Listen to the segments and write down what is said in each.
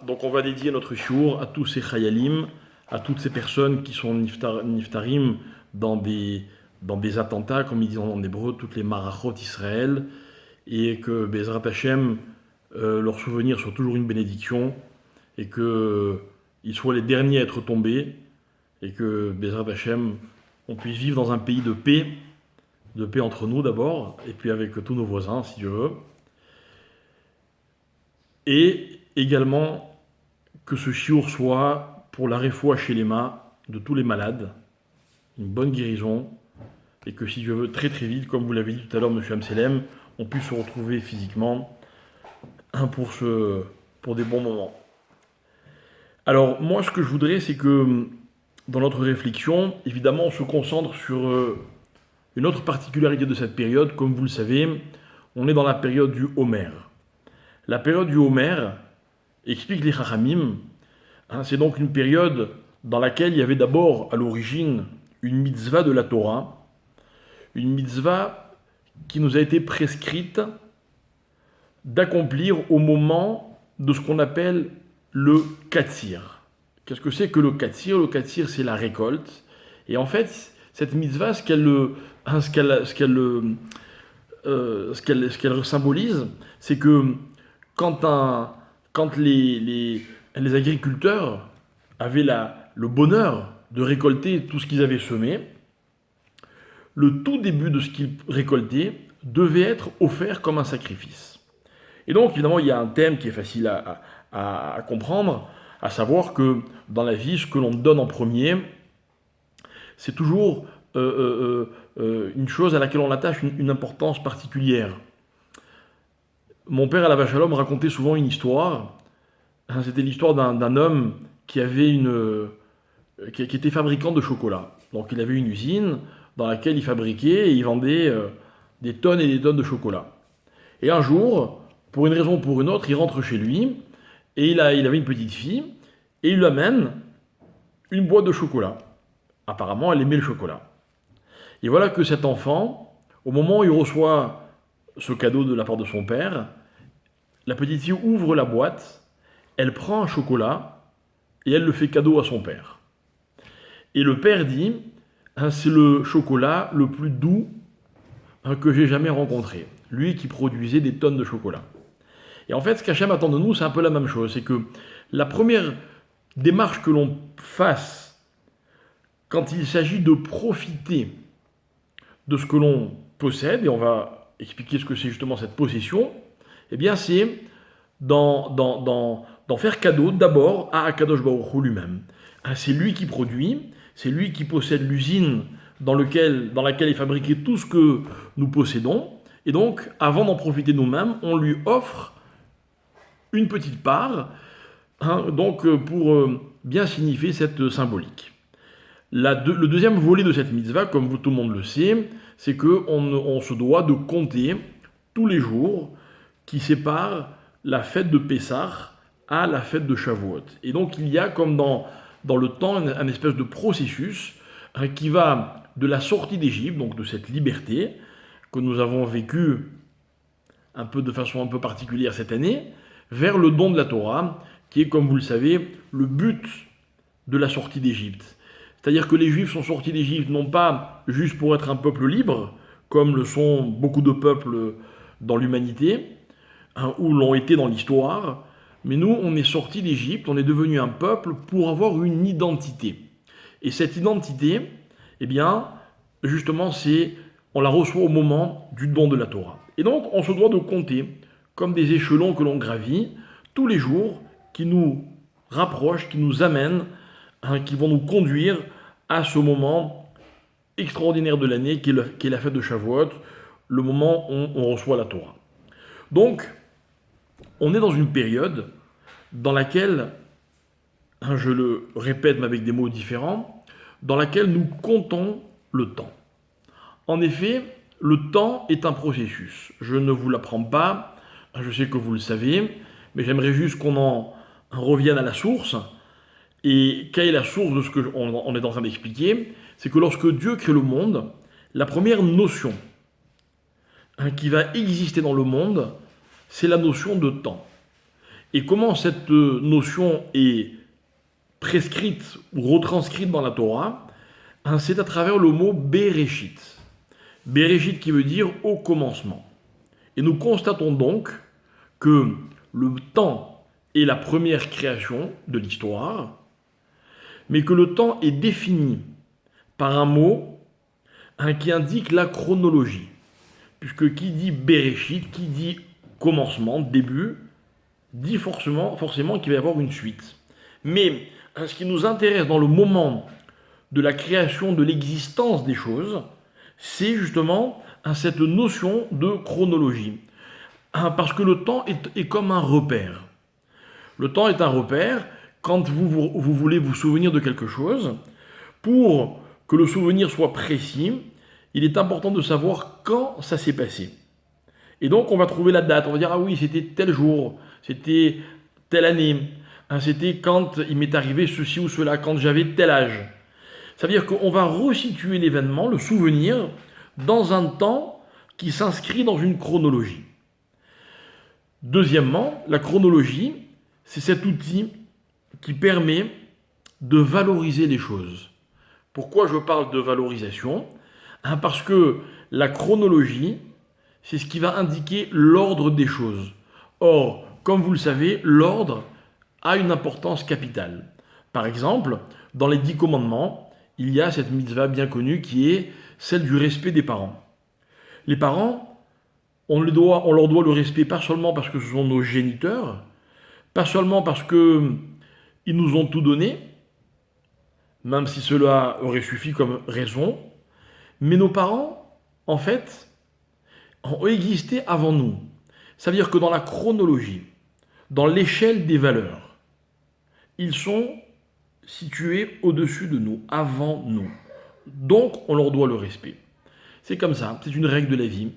Donc on va dédier notre shiur à tous ces chayalim, à toutes ces personnes qui sont niftarim dans des attentats, comme ils disent en hébreu, toutes les marachot Israël, et que Bezrat Hashem, leur souvenir soit toujours une bénédiction, et qu'ils soient les derniers à être tombés, et que Bezrat Hashem, on puisse vivre dans un pays de paix entre nous d'abord, et puis avec tous nos voisins, si Dieu veut. Et également que ce chiour soit pour la refoua shelema de tous les malades, une bonne guérison, et que si Dieu veut, très très vite, comme vous l'avez dit tout à l'heure, M. Amselem, on puisse se retrouver physiquement pour des bons moments. Alors moi, ce que je voudrais, c'est que dans notre réflexion, évidemment, on se concentre sur une autre particularité de cette période. Comme vous le savez, on est dans la période du Homer. La période du Homer, explique les Chachamim, c'est donc une période dans laquelle il y avait d'abord à l'origine une mitzvah de la Torah, une mitzvah qui nous a été prescrite d'accomplir au moment de ce qu'on appelle le Katsir. Qu'est-ce que c'est que le Katsir? Le Katsir, c'est la récolte. Et en fait, cette mitzvah, ce qu'elle symbolise, c'est que quand les agriculteurs avaient le bonheur de récolter tout ce qu'ils avaient semé, le tout début de ce qu'ils récoltaient devait être offert comme un sacrifice. Et donc, évidemment, il y a un thème qui est facile à comprendre, à savoir que dans la vie, ce que l'on donne en premier, c'est toujours une chose à laquelle on attache une importance particulière. Mon père, Alav Shalom, racontait souvent une histoire. C'était l'histoire d'un homme qui était fabricant de chocolat. Donc il avait une usine dans laquelle il fabriquait et il vendait des tonnes et des tonnes de chocolat. Et un jour, pour une raison ou pour une autre, il rentre chez lui et il avait une petite fille et il lui amène une boîte de chocolat. Apparemment, elle aimait le chocolat. Et voilà que cet enfant, au moment où il reçoit ce cadeau de la part de son père, la petite fille ouvre la boîte, elle prend un chocolat et elle le fait cadeau à son père. Et le père dit, c'est le chocolat le plus doux que j'ai jamais rencontré. Lui qui produisait des tonnes de chocolat. Et en fait, ce qu'Hachem attend de nous, c'est un peu la même chose. C'est que la première démarche que l'on fasse quand il s'agit de profiter de ce que l'on possède, et on va expliquer ce que c'est justement cette possession, eh bien c'est d'en faire cadeau d'abord à Akadosh Baruch Hu lui-même. C'est lui qui produit, c'est lui qui possède l'usine dans laquelle est fabriqué tout ce que nous possédons, et donc avant d'en profiter nous-mêmes, on lui offre une petite part, donc pour bien signifier cette symbolique. Le deuxième volet de cette mitzvah, comme tout le monde le sait, c'est qu'on se doit de compter tous les jours qui séparent la fête de Pessah à la fête de Shavuot. Et donc il y a comme dans le temps un espèce de processus qui va de la sortie d'Égypte, donc de cette liberté que nous avons vécue de façon un peu particulière cette année, vers le don de la Torah, qui est, comme vous le savez, le but de la sortie d'Égypte. C'est-à-dire que les Juifs sont sortis d'Égypte non pas juste pour être un peuple libre, comme le sont beaucoup de peuples dans l'humanité, ou l'ont été dans l'histoire, mais nous, on est sortis d'Égypte, on est devenu un peuple pour avoir une identité. Et cette identité, eh bien, justement, on la reçoit au moment du don de la Torah. Et donc, on se doit de compter, comme des échelons que l'on gravit, tous les jours qui nous rapprochent, qui nous amènent, qui vont nous conduire à ce moment extraordinaire de l'année qui est la fête de Shavuot, le moment où on reçoit la Torah. Donc, on est dans une période dans laquelle, je le répète mais avec des mots différents, dans laquelle nous comptons le temps. En effet, le temps est un processus. Je ne vous l'apprends pas, je sais que vous le savez, mais j'aimerais juste qu'on en revienne à la source. Et quelle est la source de ce qu'on est en train d'expliquer? C'est que lorsque Dieu crée le monde, la première notion qui va exister dans le monde, c'est la notion de temps. Et comment cette notion est prescrite ou retranscrite dans la Torah? C'est à travers le mot Bereshit. Bereshit qui veut dire au commencement. Et nous constatons donc que le temps est la première création de l'histoire, mais que le temps est défini par un mot qui indique la chronologie. Puisque qui dit Bereshit, qui dit commencement, début, dit forcément qu'il va y avoir une suite. Mais ce qui nous intéresse dans le moment de la création de l'existence des choses, c'est justement cette notion de chronologie. Parce que le temps est comme un repère. Le temps est un repère quand vous voulez vous souvenir de quelque chose. Pour que le souvenir soit précis, il est important de savoir quand ça s'est passé. Et donc on va trouver la date, on va dire ah oui c'était tel jour, c'était telle année, c'était quand il m'est arrivé ceci ou cela, quand j'avais tel âge. Ça veut dire qu'on va resituer l'événement, le souvenir, dans un temps qui s'inscrit dans une chronologie. Deuxièmement, la chronologie, c'est cet outil qui permet de valoriser les choses. Pourquoi je parle de valorisation? Parce que la chronologie, c'est ce qui va indiquer l'ordre des choses. Or, comme vous le savez, l'ordre a une importance capitale. Par exemple, dans les 10 commandements, il y a cette mitzvah bien connue qui est celle du respect des parents. Les parents, on leur doit le respect pas seulement parce que ce sont nos géniteurs, pas seulement parce qu'ils nous ont tout donné, même si cela aurait suffi comme raison, mais nos parents, en fait, ont existé avant nous. Ça veut dire que dans la chronologie, dans l'échelle des valeurs, ils sont situés au-dessus de nous, avant nous. Donc, on leur doit le respect. C'est comme ça, c'est une règle de la vie.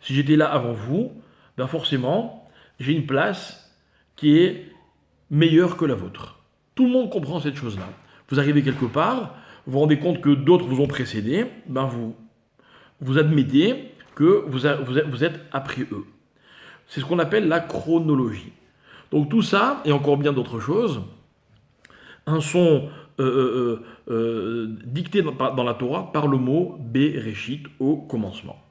Si j'étais là avant vous, ben forcément, j'ai une place qui est meilleure que la vôtre. Tout le monde comprend cette chose-là. Vous arrivez quelque part, vous vous rendez compte que d'autres vous ont précédé, ben vous admettez que vous êtes après eux. C'est ce qu'on appelle la chronologie. Donc tout ça, et encore bien d'autres choses, sont dictés dans la Torah par le mot Bereshit, au commencement.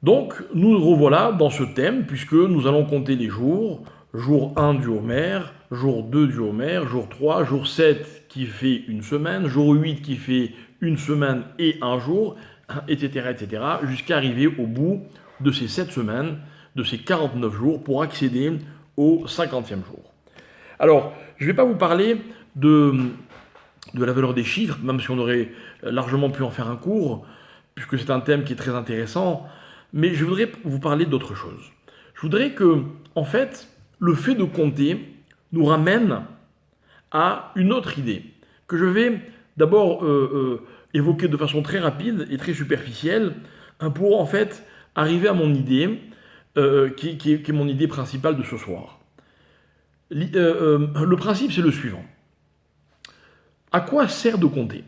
Donc nous revoilà dans ce thème, puisque nous allons compter les jours, jour 1 du Homer, jour 2 du Homer, jour 3, jour 7 qui fait une semaine, jour 8 qui fait une semaine et un jour, etc., jusqu'à arriver au bout de ces 7 semaines, de ces 49 jours, pour accéder au 50e jour. Alors, je ne vais pas vous parler de la valeur des chiffres, même si on aurait largement pu en faire un cours, puisque c'est un thème qui est très intéressant, mais je voudrais vous parler d'autre chose. Je voudrais que, en fait, le fait de compter nous ramène à une autre idée, que je vais d'abord évoquer de façon très rapide et très superficielle, pour en fait arriver à mon idée, qui est mon idée principale de ce soir. Le principe, c'est le suivant. À quoi sert de compter?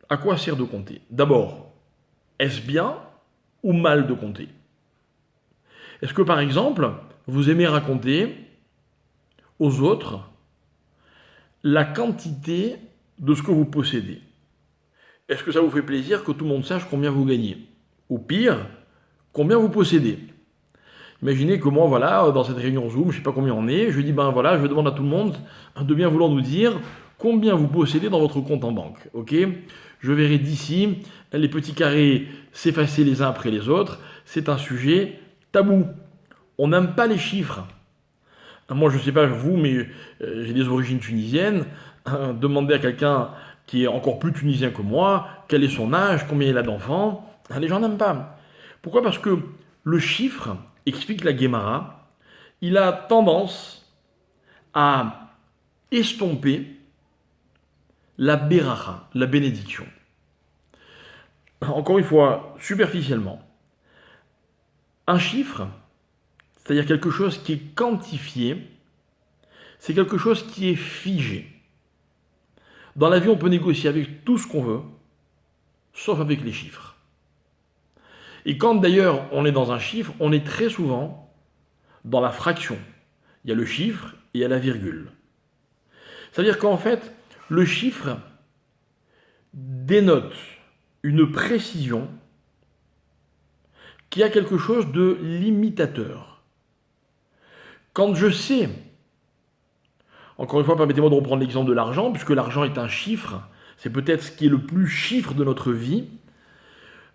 À quoi sert de compter? D'abord, est-ce bien ou mal de compter? Est-ce que, par exemple, vous aimez raconter aux autres la quantité de ce que vous possédez? Est-ce que ça vous fait plaisir que tout le monde sache combien vous gagnez? Ou pire, combien vous possédez? Imaginez que moi, voilà, dans cette réunion Zoom, je ne sais pas combien on est, je dis, ben voilà, je demande à tout le monde de bien vouloir nous dire combien vous possédez dans votre compte en banque, ok? Je verrai d'ici les petits carrés s'effacer les uns après les autres, c'est un sujet tabou. On n'aime pas les chiffres. Moi, je ne sais pas vous, mais j'ai des origines tunisiennes. Demander à quelqu'un qui est encore plus tunisien que moi, quel est son âge, combien il a d'enfants, les gens n'aiment pas. Pourquoi? Parce que le chiffre, explique la Guémara, il a tendance à estomper la beracha, la bénédiction. Encore une fois, superficiellement, un chiffre, c'est-à-dire quelque chose qui est quantifié, c'est quelque chose qui est figé. Dans la vie, on peut négocier avec tout ce qu'on veut, sauf avec les chiffres. Et quand d'ailleurs on est dans un chiffre, on est très souvent dans la fraction. Il y a le chiffre et il y a la virgule. C'est-à-dire qu'en fait, le chiffre dénote une précision qui a quelque chose de limitateur. Quand je sais, encore une fois, permettez-moi de reprendre l'exemple de l'argent, puisque l'argent est un chiffre, c'est peut-être ce qui est le plus chiffre de notre vie.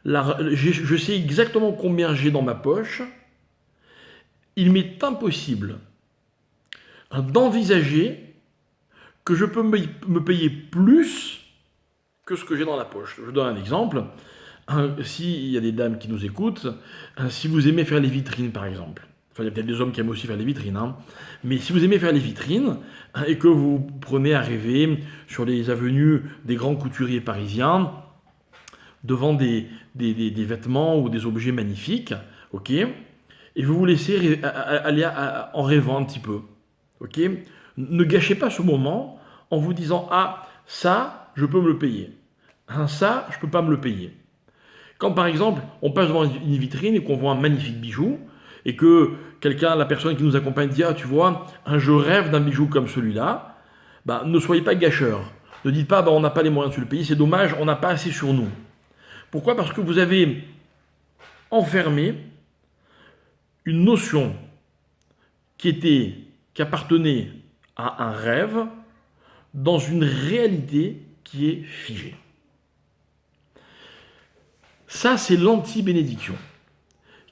Je sais exactement combien j'ai dans ma poche. Il m'est impossible d'envisager que je peux me payer plus que ce que j'ai dans la poche. Je donne un exemple. S'il y a des dames qui nous écoutent, si vous aimez faire les vitrines par exemple, enfin il y a peut-être des hommes qui aiment aussi faire les vitrines, mais si vous aimez faire les vitrines et que vous prenez à rêver sur les avenues des grands couturiers parisiens, devant des vêtements ou des objets magnifiques, ok, et vous vous laissez aller en rêvant un petit peu, ok, ne gâchez pas ce moment en vous disant ah ça je peux me le payer, ça je peux pas me le payer. Quand par exemple on passe devant une vitrine et qu'on voit un magnifique bijou et que la personne qui nous accompagne dit ah tu vois je rêve d'un bijou comme celui-là, ne soyez pas gâcheurs, ne dites pas on n'a pas les moyens de se le payer, c'est dommage, on n'a pas assez sur nous. Pourquoi ? Parce que vous avez enfermé une notion qui appartenait à un rêve dans une réalité qui est figée. Ça, c'est l'anti-bénédiction.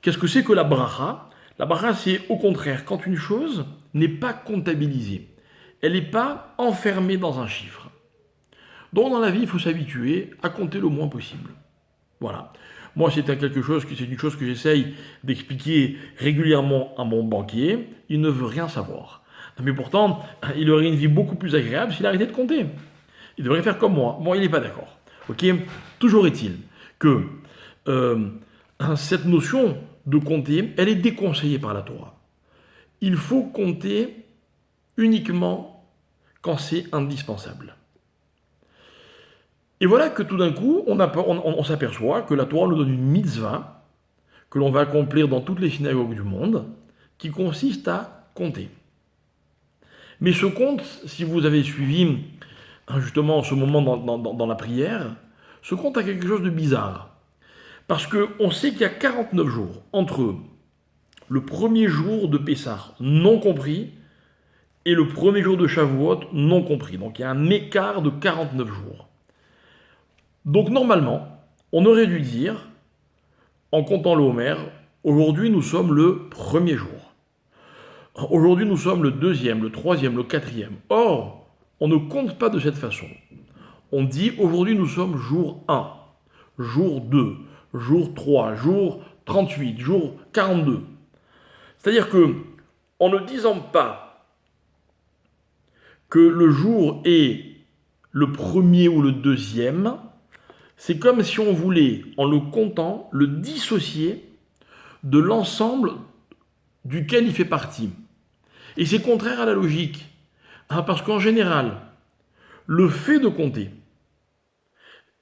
Qu'est-ce que c'est que la bracha ? La bracha, c'est au contraire, quand une chose n'est pas comptabilisée, elle n'est pas enfermée dans un chiffre. Donc dans la vie, il faut s'habituer à compter le moins possible. Voilà. Moi, c'est une chose que j'essaye d'expliquer régulièrement à mon banquier. Il ne veut rien savoir. Mais pourtant, il aurait une vie beaucoup plus agréable s'il arrêtait de compter. Il devrait faire comme moi. Bon, il n'est pas d'accord. Ok ? Toujours est-il que cette notion de compter, elle est déconseillée par la Torah. Il faut compter uniquement quand c'est indispensable. Et voilà que tout d'un coup, on s'aperçoit que la Torah nous donne une mitzvah que l'on va accomplir dans toutes les synagogues du monde, qui consiste à compter. Mais ce compte, si vous avez suivi justement ce moment dans la prière, ce compte a quelque chose de bizarre. Parce qu'on sait qu'il y a 49 jours entre le premier jour de Pessah non compris et le premier jour de Shavuot non compris. Donc il y a un écart de 49 jours. Donc normalement, on aurait dû dire, en comptant le Homer, aujourd'hui nous sommes le premier jour. Aujourd'hui nous sommes le deuxième, le troisième, le quatrième. Or, on ne compte pas de cette façon. On dit aujourd'hui nous sommes jour 1, jour 2, jour 3, jour 38, jour 42. C'est-à-dire que, en ne disant pas que le jour est le premier ou le deuxième, c'est comme si on voulait, en le comptant, le dissocier de l'ensemble duquel il fait partie. Et c'est contraire à la logique. Parce qu'en général, le fait de compter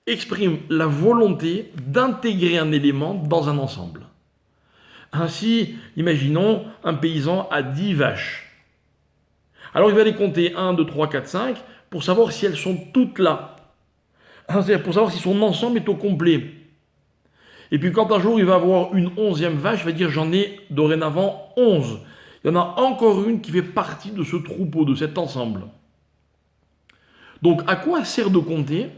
exprime la volonté d'intégrer un élément dans un ensemble. Ainsi, imaginons, un paysan a 10 vaches. Alors il va les compter 1, 2, 3, 4, 5 pour savoir si elles sont toutes là. C'est-à-dire pour savoir si son ensemble est au complet. Et puis quand un jour il va avoir une 11e vache, il va dire j'en ai dorénavant 11. Il y en a encore une qui fait partie de ce troupeau, de cet ensemble. Donc à quoi sert de compter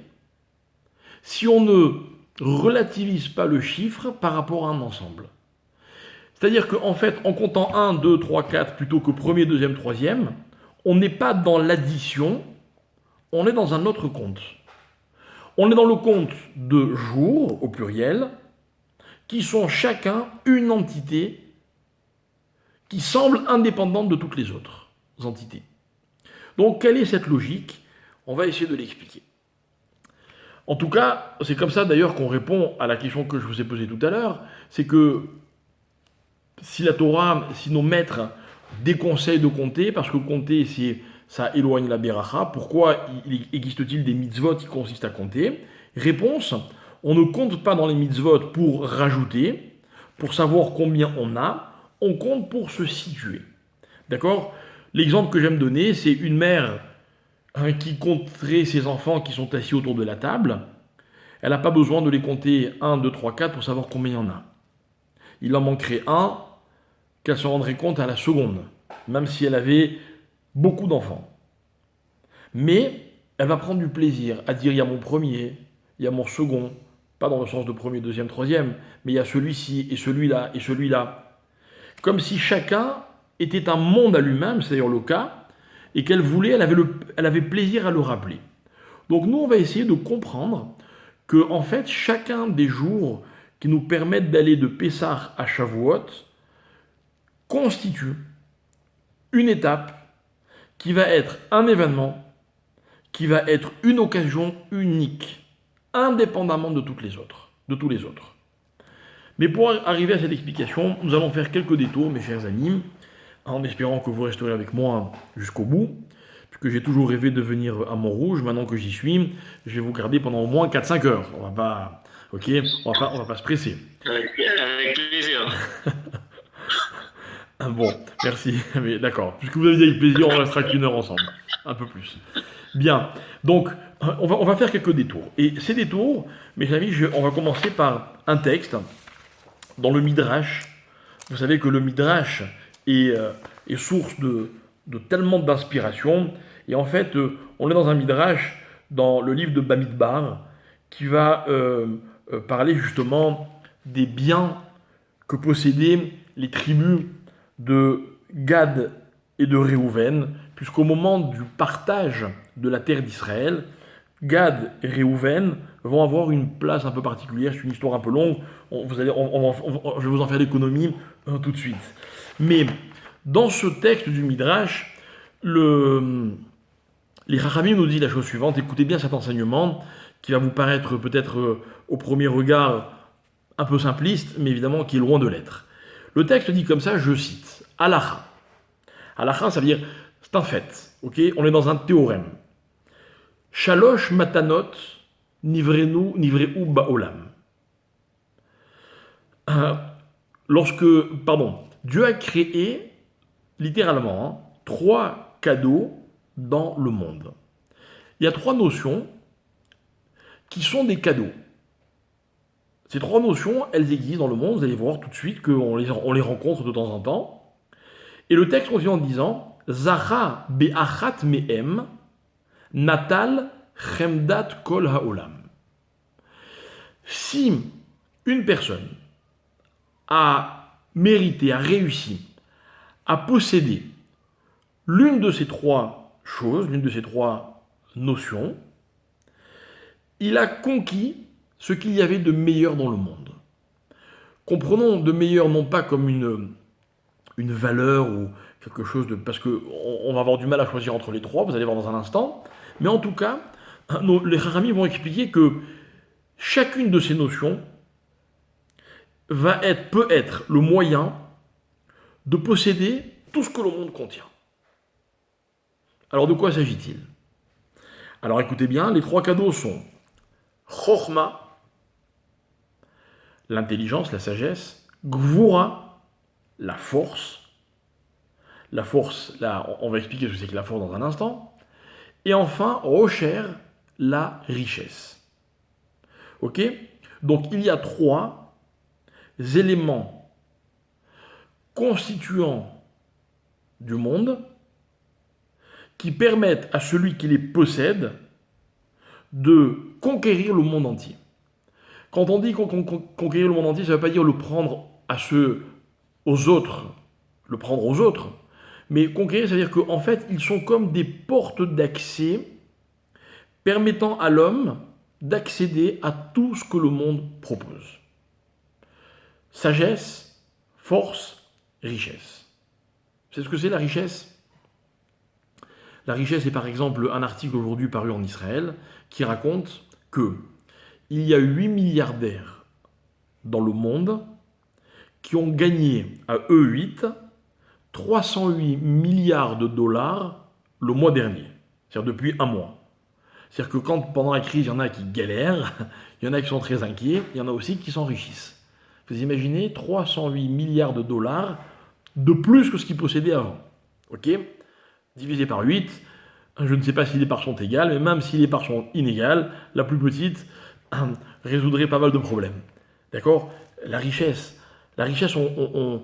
si on ne relativise pas le chiffre par rapport à un ensemble ? C'est-à-dire qu'en fait, en comptant 1, 2, 3, 4 plutôt que premier, deuxième, troisième, on n'est pas dans l'addition, on est dans un autre compte. On est dans le compte de jours, au pluriel, qui sont chacun une entité qui semble indépendante de toutes les autres entités. Donc, quelle est cette logique ? On va essayer de l'expliquer. En tout cas, c'est comme ça d'ailleurs qu'on répond à la question que je vous ai posée tout à l'heure, c'est que si la Torah, si nos maîtres déconseillent de compter, parce que compter, ça éloigne la beracha, pourquoi existe-t-il des mitzvot qui consistent à compter ? Réponse, on ne compte pas dans les mitzvot pour rajouter, pour savoir combien on a, on compte pour se situer. D'accord? L'exemple que j'aime donner, c'est une mère qui compterait ses enfants qui sont assis autour de la table. Elle n'a pas besoin de les compter 1, 2, 3, 4 pour savoir combien il y en a. Il en manquerait un qu'elle se rendrait compte à la seconde, même si elle avait beaucoup d'enfants. Mais elle va prendre du plaisir à dire il y a mon premier, il y a mon second, pas dans le sens de premier, deuxième, troisième, mais il y a celui-ci et celui-là et celui-là. Comme si chacun était un monde à lui-même, c'est d'ailleurs le cas, et qu'elle voulait, elle avait plaisir à le rappeler. Donc nous, on va essayer de comprendre que, en fait, chacun des jours qui nous permettent d'aller de Pessah à Shavuot constitue une étape qui va être un événement, qui va être une occasion unique, indépendamment de toutes les autres, de tous les autres. Mais pour arriver à cette explication, nous allons faire quelques détours, mes chers amis, en espérant que vous resterez avec moi jusqu'au bout, puisque j'ai toujours rêvé de venir à Montrouge. Maintenant que j'y suis, je vais vous garder pendant au moins 4-5 heures. On va pas, ok, on va pas se presser. Avec plaisir. Ah bon, merci. Mais d'accord. Puisque vous avez dit avec plaisir, on restera qu'une heure ensemble. Un peu plus. Bien. Donc, on va faire quelques détours. Et ces détours, mes amis, on va commencer par un texte dans le Midrash. Vous savez que le Midrash est source de tellement d'inspiration. Et en fait, on est dans un Midrash, dans le livre de Bamidbar, qui va parler justement des biens que possédaient les tribus de Gad et de Réhouven, puisqu'au moment du partage de la terre d'Israël, Gad et Réhouven vont avoir une place un peu particulière. C'est une histoire un peu longue, je vais vous en faire l'économie tout de suite. Mais dans ce texte du Midrash, les Chachamim nous disent la chose suivante, écoutez bien cet enseignement, qui va vous paraître peut-être au premier regard un peu simpliste, mais évidemment qui est loin de l'être. Le texte dit comme ça, je cite, Halacha. Halacha, ça veut dire, c'est un fait, ok? On est dans un théorème. Shalosh matanot nivreu ba'olam. Dieu a créé, littéralement, 3 cadeaux dans le monde. Il y a 3 notions qui sont des cadeaux. Ces 3 notions, elles existent dans le monde, vous allez voir tout de suite qu'on les rencontre de temps en temps. Et le texte continue en disant Zacha be'achat me'em natal chemdat kol ha'olam. Si une personne a mérité, a réussi à posséder l'une de ces 3 choses, l'une de ces 3 notions, il a conquis ce qu'il y avait de meilleur dans le monde. Comprenons de meilleur non pas comme une valeur ou quelque chose de... Parce qu'on va avoir du mal à choisir entre les 3, vous allez voir dans un instant, mais en tout cas, les Chachamim vont expliquer que chacune de ces notions peut être le moyen de posséder tout ce que le monde contient. Alors de quoi s'agit-il? Alors écoutez bien, les 3 cadeaux sont Chochma, l'intelligence, la sagesse, Gvura, la force. La force, là, on va expliquer ce que c'est que la force dans un instant. Et enfin, Rocher, la richesse. Ok? Donc il y a 3 éléments constituants du monde qui permettent à celui qui les possède de conquérir le monde entier. Quand on dit conquérir le monde entier, ça ne veut pas dire le prendre aux autres, mais conquérir, c'est-à-dire qu'en fait, ils sont comme des portes d'accès permettant à l'homme d'accéder à tout ce que le monde propose. Sagesse, force, richesse. C'est ce que c'est la richesse? La richesse est par exemple un article aujourd'hui paru en Israël qui raconte que il y a 8 milliardaires dans le monde qui ont gagné à eux 8 308 milliards de dollars le mois dernier, c'est-à-dire depuis un mois. C'est-à-dire que quand pendant la crise, il y en a qui galèrent, il y en a qui sont très inquiets, il y en a aussi qui s'enrichissent. Vous imaginez 308 milliards de dollars de plus que ce qu'il possédait avant. Ok? Divisé par 8, je ne sais pas si les parts sont égales, mais même si les parts sont inégales, la plus petite résoudrait pas mal de problèmes. D'accord? La richesse. La richesse, on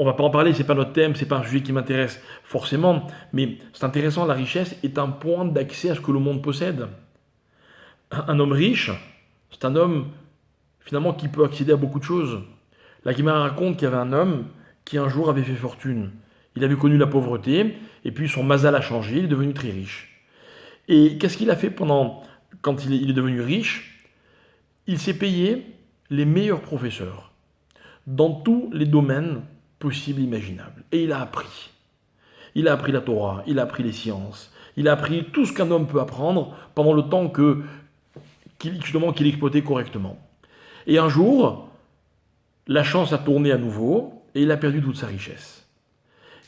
va pas en parler, c'est pas notre thème, c'est pas un sujet qui m'intéresse forcément, mais c'est intéressant, la richesse est un point d'accès à ce que le monde possède. Un homme riche, c'est un homme finalement qui peut accéder à beaucoup de choses. La Guimara raconte qu'il y avait un homme qui un jour avait fait fortune. Il avait connu la pauvreté, et puis son mazal a changé, il est devenu très riche. Et qu'est-ce qu'il a fait quand il est devenu riche? Il s'est payé les meilleurs professeurs dans tous les domaines possibles et imaginables. Et il a appris. Il a appris la Torah, il a appris les sciences, il a appris tout ce qu'un homme peut apprendre pendant le temps qu'il exploitait correctement. Et un jour, la chance a tourné à nouveau et il a perdu toute sa richesse.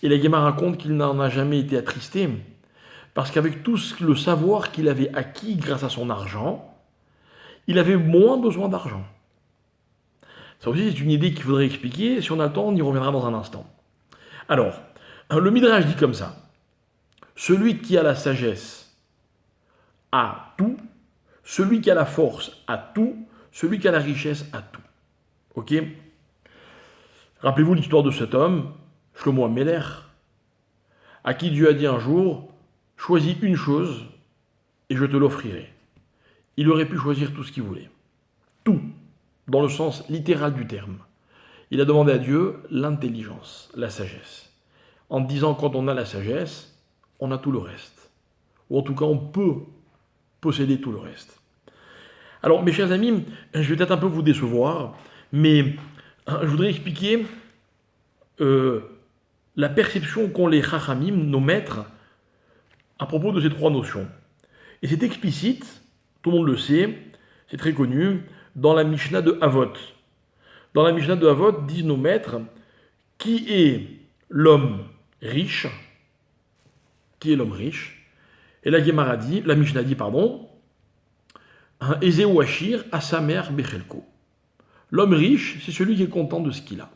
Et la Guémara raconte qu'il n'en a jamais été attristé parce qu'avec tout le savoir qu'il avait acquis grâce à son argent, il avait moins besoin d'argent. Ça aussi, c'est une idée qu'il faudrait expliquer. Si on a le temps, on y reviendra dans un instant. Alors, le Midrash dit comme ça. Celui qui a la sagesse a tout, celui qui a la force a tout, celui qui a la richesse a tout. Ok? Rappelez-vous l'histoire de cet homme, Shlomo Ameler, à qui Dieu a dit un jour, choisis une chose et je te l'offrirai. Il aurait pu choisir tout ce qu'il voulait. Tout, dans le sens littéral du terme. Il a demandé à Dieu l'intelligence, la sagesse. En disant quand on a la sagesse, on a tout le reste. Ou en tout cas, on peut posséder tout le reste. Alors, mes chers amis, je vais peut-être un peu vous décevoir, mais je voudrais expliquer la perception qu'ont les Chachamim, nos maîtres, à propos de ces trois notions. Et c'est explicite, tout le monde le sait, c'est très connu, dans la Mishnah de Avot. Dans la Mishnah de Avot, disent nos maîtres, qui est l'homme riche? Qui est l'homme riche? Et la Gemara dit, la Mishnah dit, pardon, Ezeu Ashir à sa mère Bechelko. L'homme riche, c'est celui qui est content de ce qu'il a.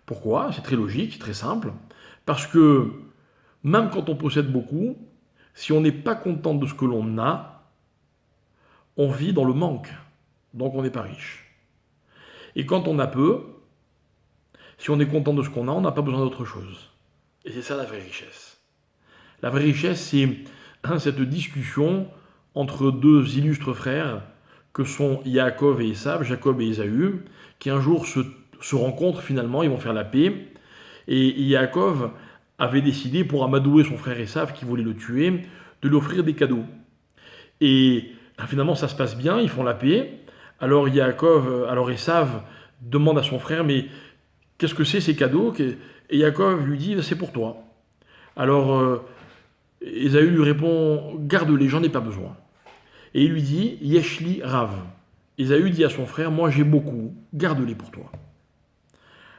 Pourquoi? C'est très logique, c'est très simple. Parce que même quand on possède beaucoup, si on n'est pas content de ce que l'on a, on vit dans le manque. Donc on n'est pas riche. Et quand on a peu, si on est content de ce qu'on a, on n'a pas besoin d'autre chose. Et c'est ça la vraie richesse. La vraie richesse, c'est cette discussion entre deux illustres frères que sont Yaakov et Esav, Jacob et Ésaü, qui un jour se rencontrent finalement, ils vont faire la paix. Et Yaakov avait décidé, pour amadouer son frère Esav qui voulait le tuer, de lui offrir des cadeaux. Et finalement, ça se passe bien, ils font la paix. Alors Esav demande à son frère, mais qu'est-ce que c'est ces cadeaux? Et Yaakov lui dit, c'est pour toi. Alors Ésaü lui répond, garde-les, j'en ai pas besoin. Et il lui dit, Yeshli Rav. Ésaü dit à son frère, moi j'ai beaucoup, garde-les pour toi.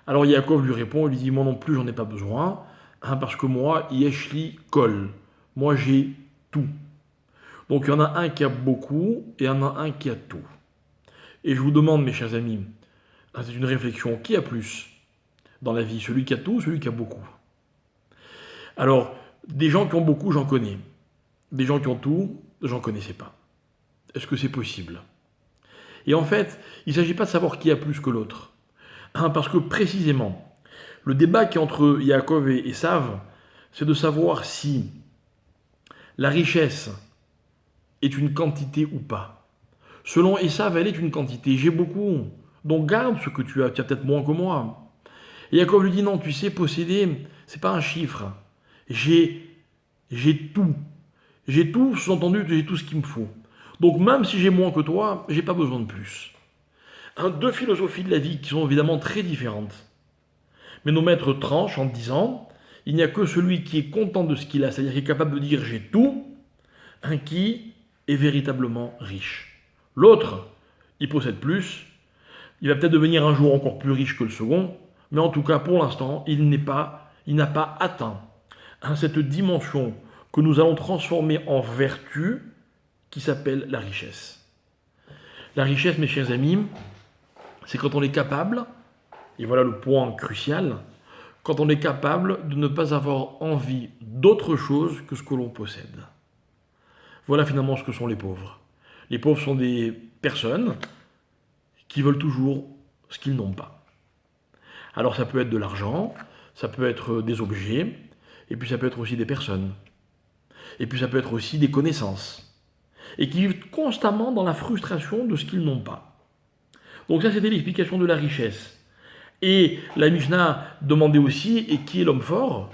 Alors Yaakov lui répond, il lui dit, moi non plus j'en ai pas besoin, parce que moi, Yeshli Kol. Moi j'ai tout. Donc il y en a un qui a beaucoup, et il y en a un qui a tout. Et je vous demande, mes chers amis, c'est une réflexion, qui a plus dans la vie? Celui qui a tout ou celui qui a beaucoup? Alors, des gens qui ont beaucoup, j'en connais. Des gens qui ont tout, j'en connaissais pas. Est-ce que c'est possible? Et en fait, il ne s'agit pas de savoir qui a plus que l'autre. Parce que précisément, le débat qui est entre Yaakov et Esav, c'est de savoir si la richesse est une quantité ou pas. Selon Esav, elle est une quantité. J'ai beaucoup. Donc garde ce que tu as. Tu as peut-être moins que moi. Et Yaakov lui dit non, tu sais, posséder, c'est pas un chiffre. J'ai tout. J'ai tout, sous-entendu, j'ai tout ce qu'il me faut. Donc même si j'ai moins que toi, j'ai pas besoin de plus. Deux philosophies de la vie qui sont évidemment très différentes. Mais nos maîtres tranchent en disant, il n'y a que celui qui est content de ce qu'il a, c'est-à-dire qui est capable de dire j'ai tout, qui est véritablement riche. L'autre, il possède plus, il va peut-être devenir un jour encore plus riche que le second, mais en tout cas pour l'instant, il n'a pas atteint cette dimension que nous allons transformer en vertu qui s'appelle la richesse. La richesse, mes chers amis, c'est quand on est capable, et voilà le point crucial, quand on est capable de ne pas avoir envie d'autre chose que ce que l'on possède. Voilà finalement ce que sont les pauvres. Les pauvres sont des personnes qui veulent toujours ce qu'ils n'ont pas. Alors ça peut être de l'argent, ça peut être des objets, et puis ça peut être aussi des personnes. Et puis ça peut être aussi des connaissances. Et qui vivent constamment dans la frustration de ce qu'ils n'ont pas. Donc ça c'était l'explication de la richesse. Et la Mishnah demandait aussi, et qui est l'homme fort?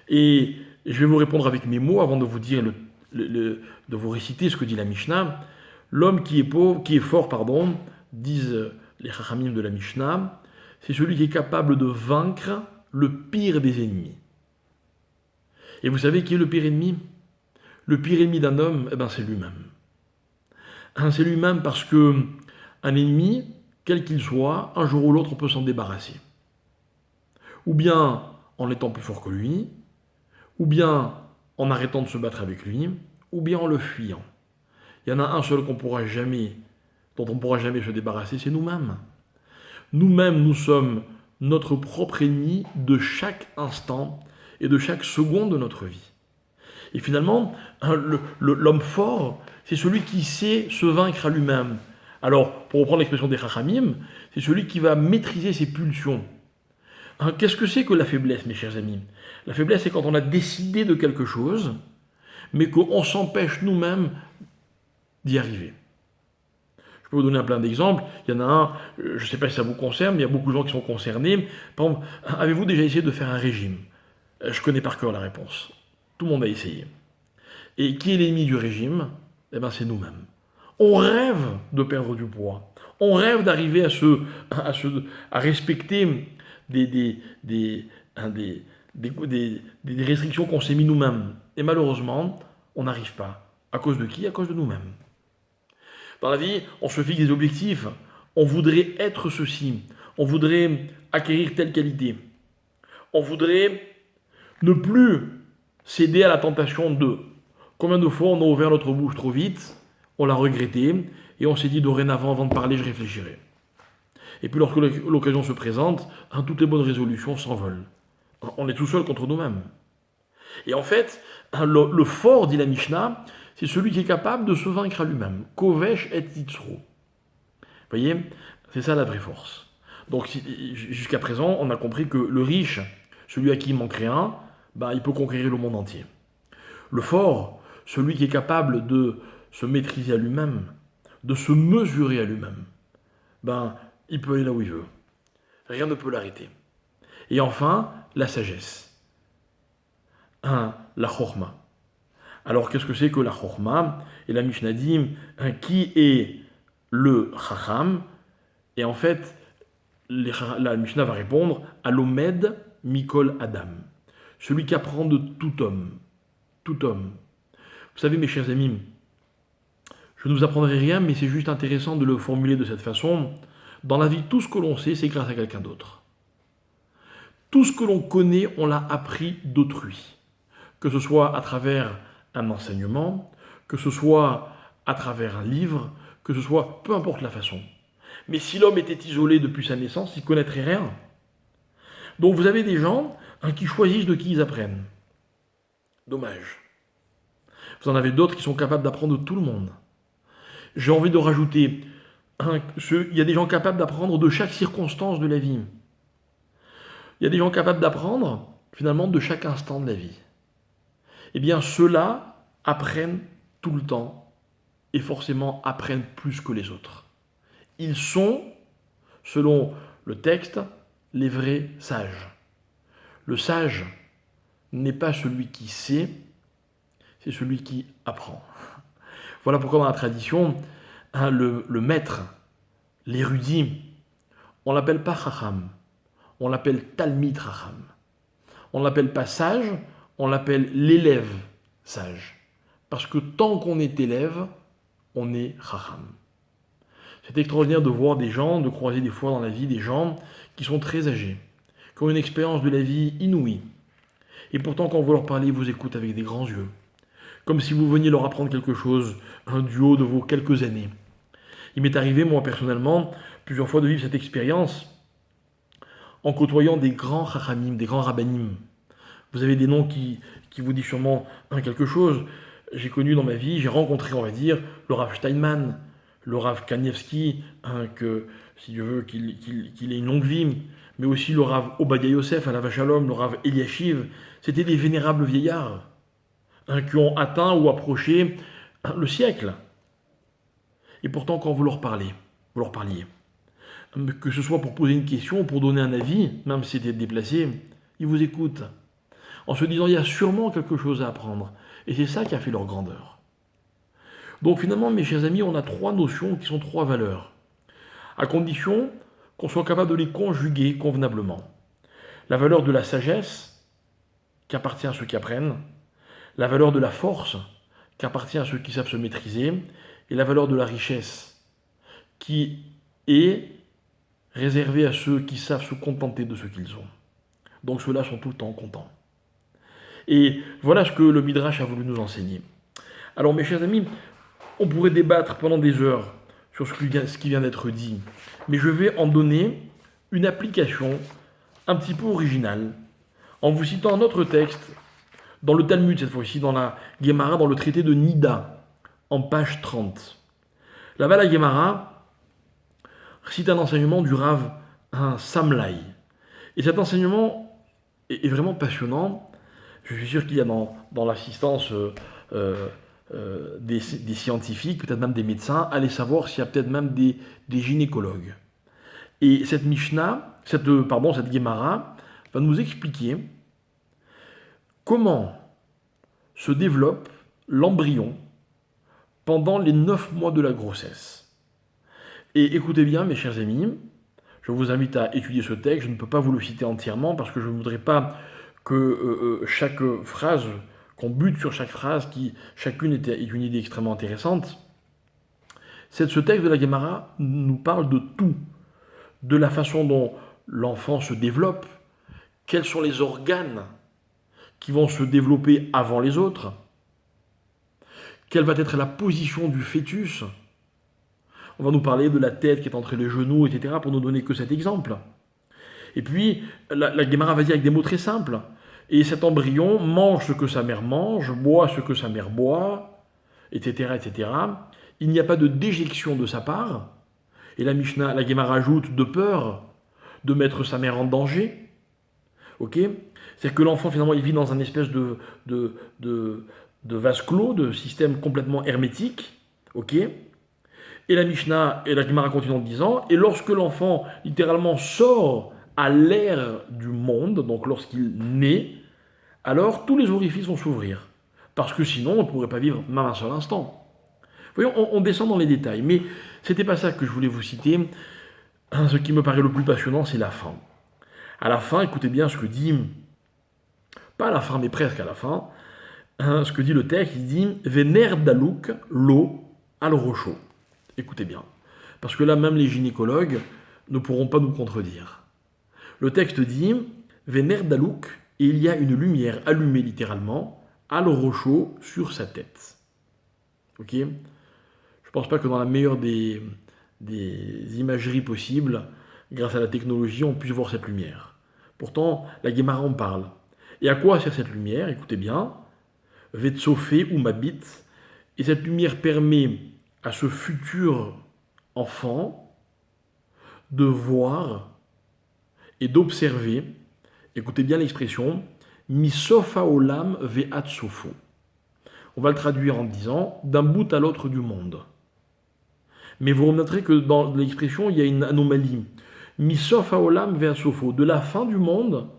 Et je vais vous répondre avec mes mots avant de vous dire de vous réciter ce que dit la Mishnah. L'homme qui est pauvre, qui est fort, pardon, disent les Chachamim de la Mishnah, c'est celui qui est capable de vaincre le pire des ennemis. Et vous savez qui est le pire ennemi? Le pire ennemi d'un homme, c'est lui-même. C'est lui-même parce que un ennemi, quel qu'il soit, un jour ou l'autre, on peut s'en débarrasser. Ou bien en étant plus fort que lui, ou bien en arrêtant de se battre avec lui, ou bien en le fuyant. Il y en a un seul dont on ne pourra jamais se débarrasser, c'est nous-mêmes. Nous-mêmes, nous sommes notre propre ennemi de chaque instant et de chaque seconde de notre vie. Et finalement, l'homme fort, c'est celui qui sait se vaincre à lui-même. Alors, pour reprendre l'expression des Chachamim, c'est celui qui va maîtriser ses pulsions. Qu'est-ce que c'est que la faiblesse, mes chers amis? La faiblesse, c'est quand on a décidé de quelque chose, mais qu'on s'empêche nous-mêmes d'y arriver. Je peux vous donner un plein d'exemples. Il y en a un, je ne sais pas si ça vous concerne, mais il y a beaucoup de gens qui sont concernés. Par exemple, avez-vous déjà essayé de faire un régime? Je connais par cœur la réponse. Tout le monde a essayé. Et qui est l'ennemi du régime? C'est nous-mêmes. On rêve de perdre du poids. On rêve d'arriver à respecter des restrictions qu'on s'est mis nous-mêmes. Et malheureusement, on n'arrive pas. À cause de qui? À cause de nous-mêmes. Dans la vie, on se fixe des objectifs. On voudrait être ceci. On voudrait acquérir telle qualité. On voudrait ne plus céder à la tentation de. Combien de fois on a ouvert notre bouche trop vite, on l'a regretté, et on s'est dit dorénavant, avant de parler, je réfléchirai. Et puis lorsque l'occasion se présente, toutes les bonnes résolutions s'envolent. On est tout seul contre nous-mêmes. Et en fait, le fort, dit la Mishnah, c'est celui qui est capable de se vaincre à lui-même. Kovesh et Yitzro. Vous voyez, c'est ça la vraie force. Donc jusqu'à présent, on a compris que le riche, celui à qui il manque rien, il peut conquérir le monde entier. Le fort, celui qui est capable de se maîtriser à lui-même, de se mesurer à lui-même, il peut aller là où il veut. Rien ne peut l'arrêter. Et enfin, la sagesse. La chorma. Alors, qu'est-ce que c'est que la chorma? Et la Mishnah dit, qui est le chacham? Et en fait, la Mishnah va répondre, Alomed Mikol Adam. Celui qui apprend de tout homme. Tout homme. Vous savez, mes chers amis, je ne vous apprendrai rien, mais c'est juste intéressant de le formuler de cette façon. Dans la vie, tout ce que l'on sait, c'est grâce à quelqu'un d'autre. Tout ce que l'on connaît, on l'a appris d'autrui. Que ce soit à travers un enseignement, que ce soit à travers un livre, que ce soit, peu importe la façon. Mais si l'homme était isolé depuis sa naissance, il ne connaîtrait rien. Donc vous avez des gens qui choisissent de qui ils apprennent. Dommage. Vous en avez d'autres qui sont capables d'apprendre de tout le monde. J'ai envie de rajouter, il y a des gens capables d'apprendre de chaque circonstance de la vie. Il y a des gens capables d'apprendre, finalement, de chaque instant de la vie. Eh bien, ceux-là apprennent tout le temps et forcément apprennent plus que les autres. Ils sont, selon le texte, les vrais sages. Le sage n'est pas celui qui sait, c'est celui qui apprend. Voilà pourquoi dans la tradition, le maître, l'érudit, on ne l'appelle pas chacham, on l'appelle talmid chacham. On ne l'appelle pas sage, on l'appelle l'élève sage. Parce que tant qu'on est élève, on est chacham. C'est extraordinaire de voir des gens, de croiser des fois dans la vie des gens qui sont très âgés, qui ont une expérience de la vie inouïe. Et pourtant, quand vous leur parlez, ils vous écoutent avec des grands yeux. Comme si vous veniez leur apprendre quelque chose, du haut de vos quelques années. Il m'est arrivé, moi personnellement, plusieurs fois de vivre cette expérience en côtoyant des grands chachamim, des grands rabbanim. Vous avez des noms qui vous disent sûrement quelque chose. J'ai connu dans ma vie, j'ai rencontré, on va dire, le Rav Steinman, le Rav Kanievski, que, si Dieu veut, qu'il ait une longue vie, mais aussi le Rav Obadiah Yosef, Alav Shalom, le Rav Eliashiv. C'était des vénérables vieillards qui ont atteint ou approché le siècle. Et pourtant, quand vous leur parliez, que ce soit pour poser une question ou pour donner un avis, même si c'était déplacé, ils vous écoutent, en se disant il y a sûrement quelque chose à apprendre. Et c'est ça qui a fait leur grandeur. Donc finalement, mes chers amis, on a trois notions qui sont trois valeurs, à condition qu'on soit capable de les conjuguer convenablement. La valeur de la sagesse, qui appartient à ceux qui apprennent, la valeur de la force, qui appartient à ceux qui savent se maîtriser, et la valeur de la richesse, qui est réservée à ceux qui savent se contenter de ce qu'ils ont. Donc ceux-là sont tout le temps contents. Et voilà ce que le Midrash a voulu nous enseigner. Alors mes chers amis, on pourrait débattre pendant des heures sur ce qui vient d'être dit, mais je vais en donner une application un petit peu originale, en vous citant un autre texte, dans le Talmud cette fois-ci, dans la Gemara, dans le traité de Nida, en page 30. Là-bas, la Gemara cite un enseignement du Rav Samlai. Et cet enseignement est vraiment passionnant. Je suis sûr qu'il y a dans l'assistance des scientifiques, peut-être même des médecins, allez savoir s'il y a peut-être même des gynécologues. Et cette Mishnah, cette Gemara, va nous expliquer comment se développe l'embryon pendant les 9 mois de la grossesse. Et écoutez bien, mes chers amis, je vous invite à étudier ce texte. Je ne peux pas vous le citer entièrement parce que je ne voudrais pas que chaque phrase, qu'on bute sur chaque phrase, qui chacune est une idée extrêmement intéressante. Ce texte de la Gemara nous parle de tout, de la façon dont l'enfant se développe, quels sont les organes qui vont se développer avant les autres, quelle va être la position du fœtus. On va nous parler de la tête qui est entre les genoux, etc., pour nous donner que cet exemple. Et puis, la Gemara va dire avec des mots très simples. Et cet embryon mange ce que sa mère mange, boit ce que sa mère boit, etc., etc. Il n'y a pas de déjection de sa part. Et la Gemara ajoute de peur de mettre sa mère en danger. Ok ? C'est que l'enfant, finalement, il vit dans un espèce de vase clos, de système complètement hermétique. Ok ? Et la Gemara continue en disant, et lorsque l'enfant, littéralement, sort à l'ère du monde, donc lorsqu'il naît, alors tous les orifices vont s'ouvrir. Parce que sinon, on ne pourrait pas vivre même un seul instant. Voyons, on descend dans les détails, mais ce n'était pas ça que je voulais vous citer. Ce qui me paraît le plus passionnant, c'est la fin. À la fin, écoutez bien ce que dit, pas à la fin, mais presque à la fin, ce que dit le texte, il dit « Vener daluk lo al rocho ». Écoutez bien, parce que là, même les gynécologues ne pourront pas nous contredire. Le texte dit « Vener daluk » et il y a une lumière allumée littéralement, al rocho, sur sa tête. Ok ? Je ne pense pas que dans la meilleure des imageries possibles, grâce à la technologie, on puisse voir cette lumière. Pourtant, la Gemara en parle. Et à quoi sert cette lumière ? Écoutez bien. Vetsofé ou mabit. Et cette lumière permet à ce futur enfant de voir et d'observer, écoutez bien l'expression, misofa olam ve'at sofo. On va le traduire en disant d'un bout à l'autre du monde. Mais vous remarquerez que dans l'expression, il y a une anomalie. Misofa olam ve'at sofo, de la fin du monde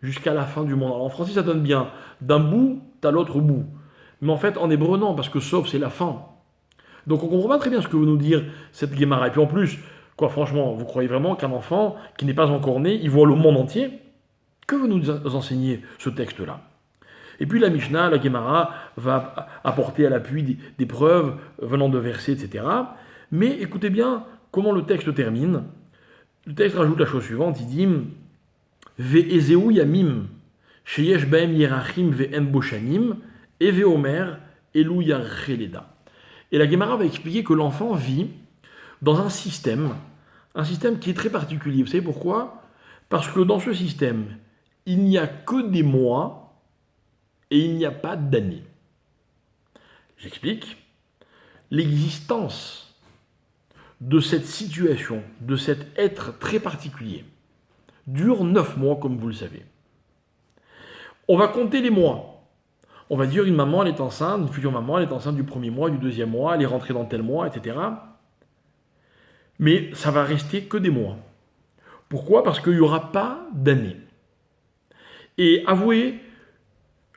jusqu'à la fin du monde. Alors en français, ça donne bien d'un bout à l'autre bout. Mais en fait, en hébreu, non, parce que sof, c'est la fin. Donc on comprend pas très bien ce que veut nous dire cette Gemara. Et puis en plus, quoi, franchement, vous croyez vraiment qu'un enfant qui n'est pas encore né, il voit le monde entier ? Que veut nous enseigner ce texte-là ? Et puis la Mishnah, la Gemara, va apporter à l'appui des preuves venant de versets, etc. Mais écoutez bien comment le texte termine. Le texte rajoute la chose suivante, il dit « Ve'ezeu yamim, sheyesh baem yerachim ve'en boshanim, et ve'omer, elu yarcheleda » Et la Gemara va expliquer que l'enfant vit dans un système qui est très particulier. Vous savez pourquoi ? Parce que dans ce système, il n'y a que des mois et il n'y a pas d'années. J'explique. L'existence de cette situation, de cet être très particulier, dure 9 mois, comme vous le savez. On va compter les mois. On va dire une maman, elle est enceinte, une future maman, elle est enceinte du premier mois, du deuxième mois, elle est rentrée dans tel mois, etc. Mais ça va rester que des mois. Pourquoi? Parce qu'il n'y aura pas d'année. Et avouez,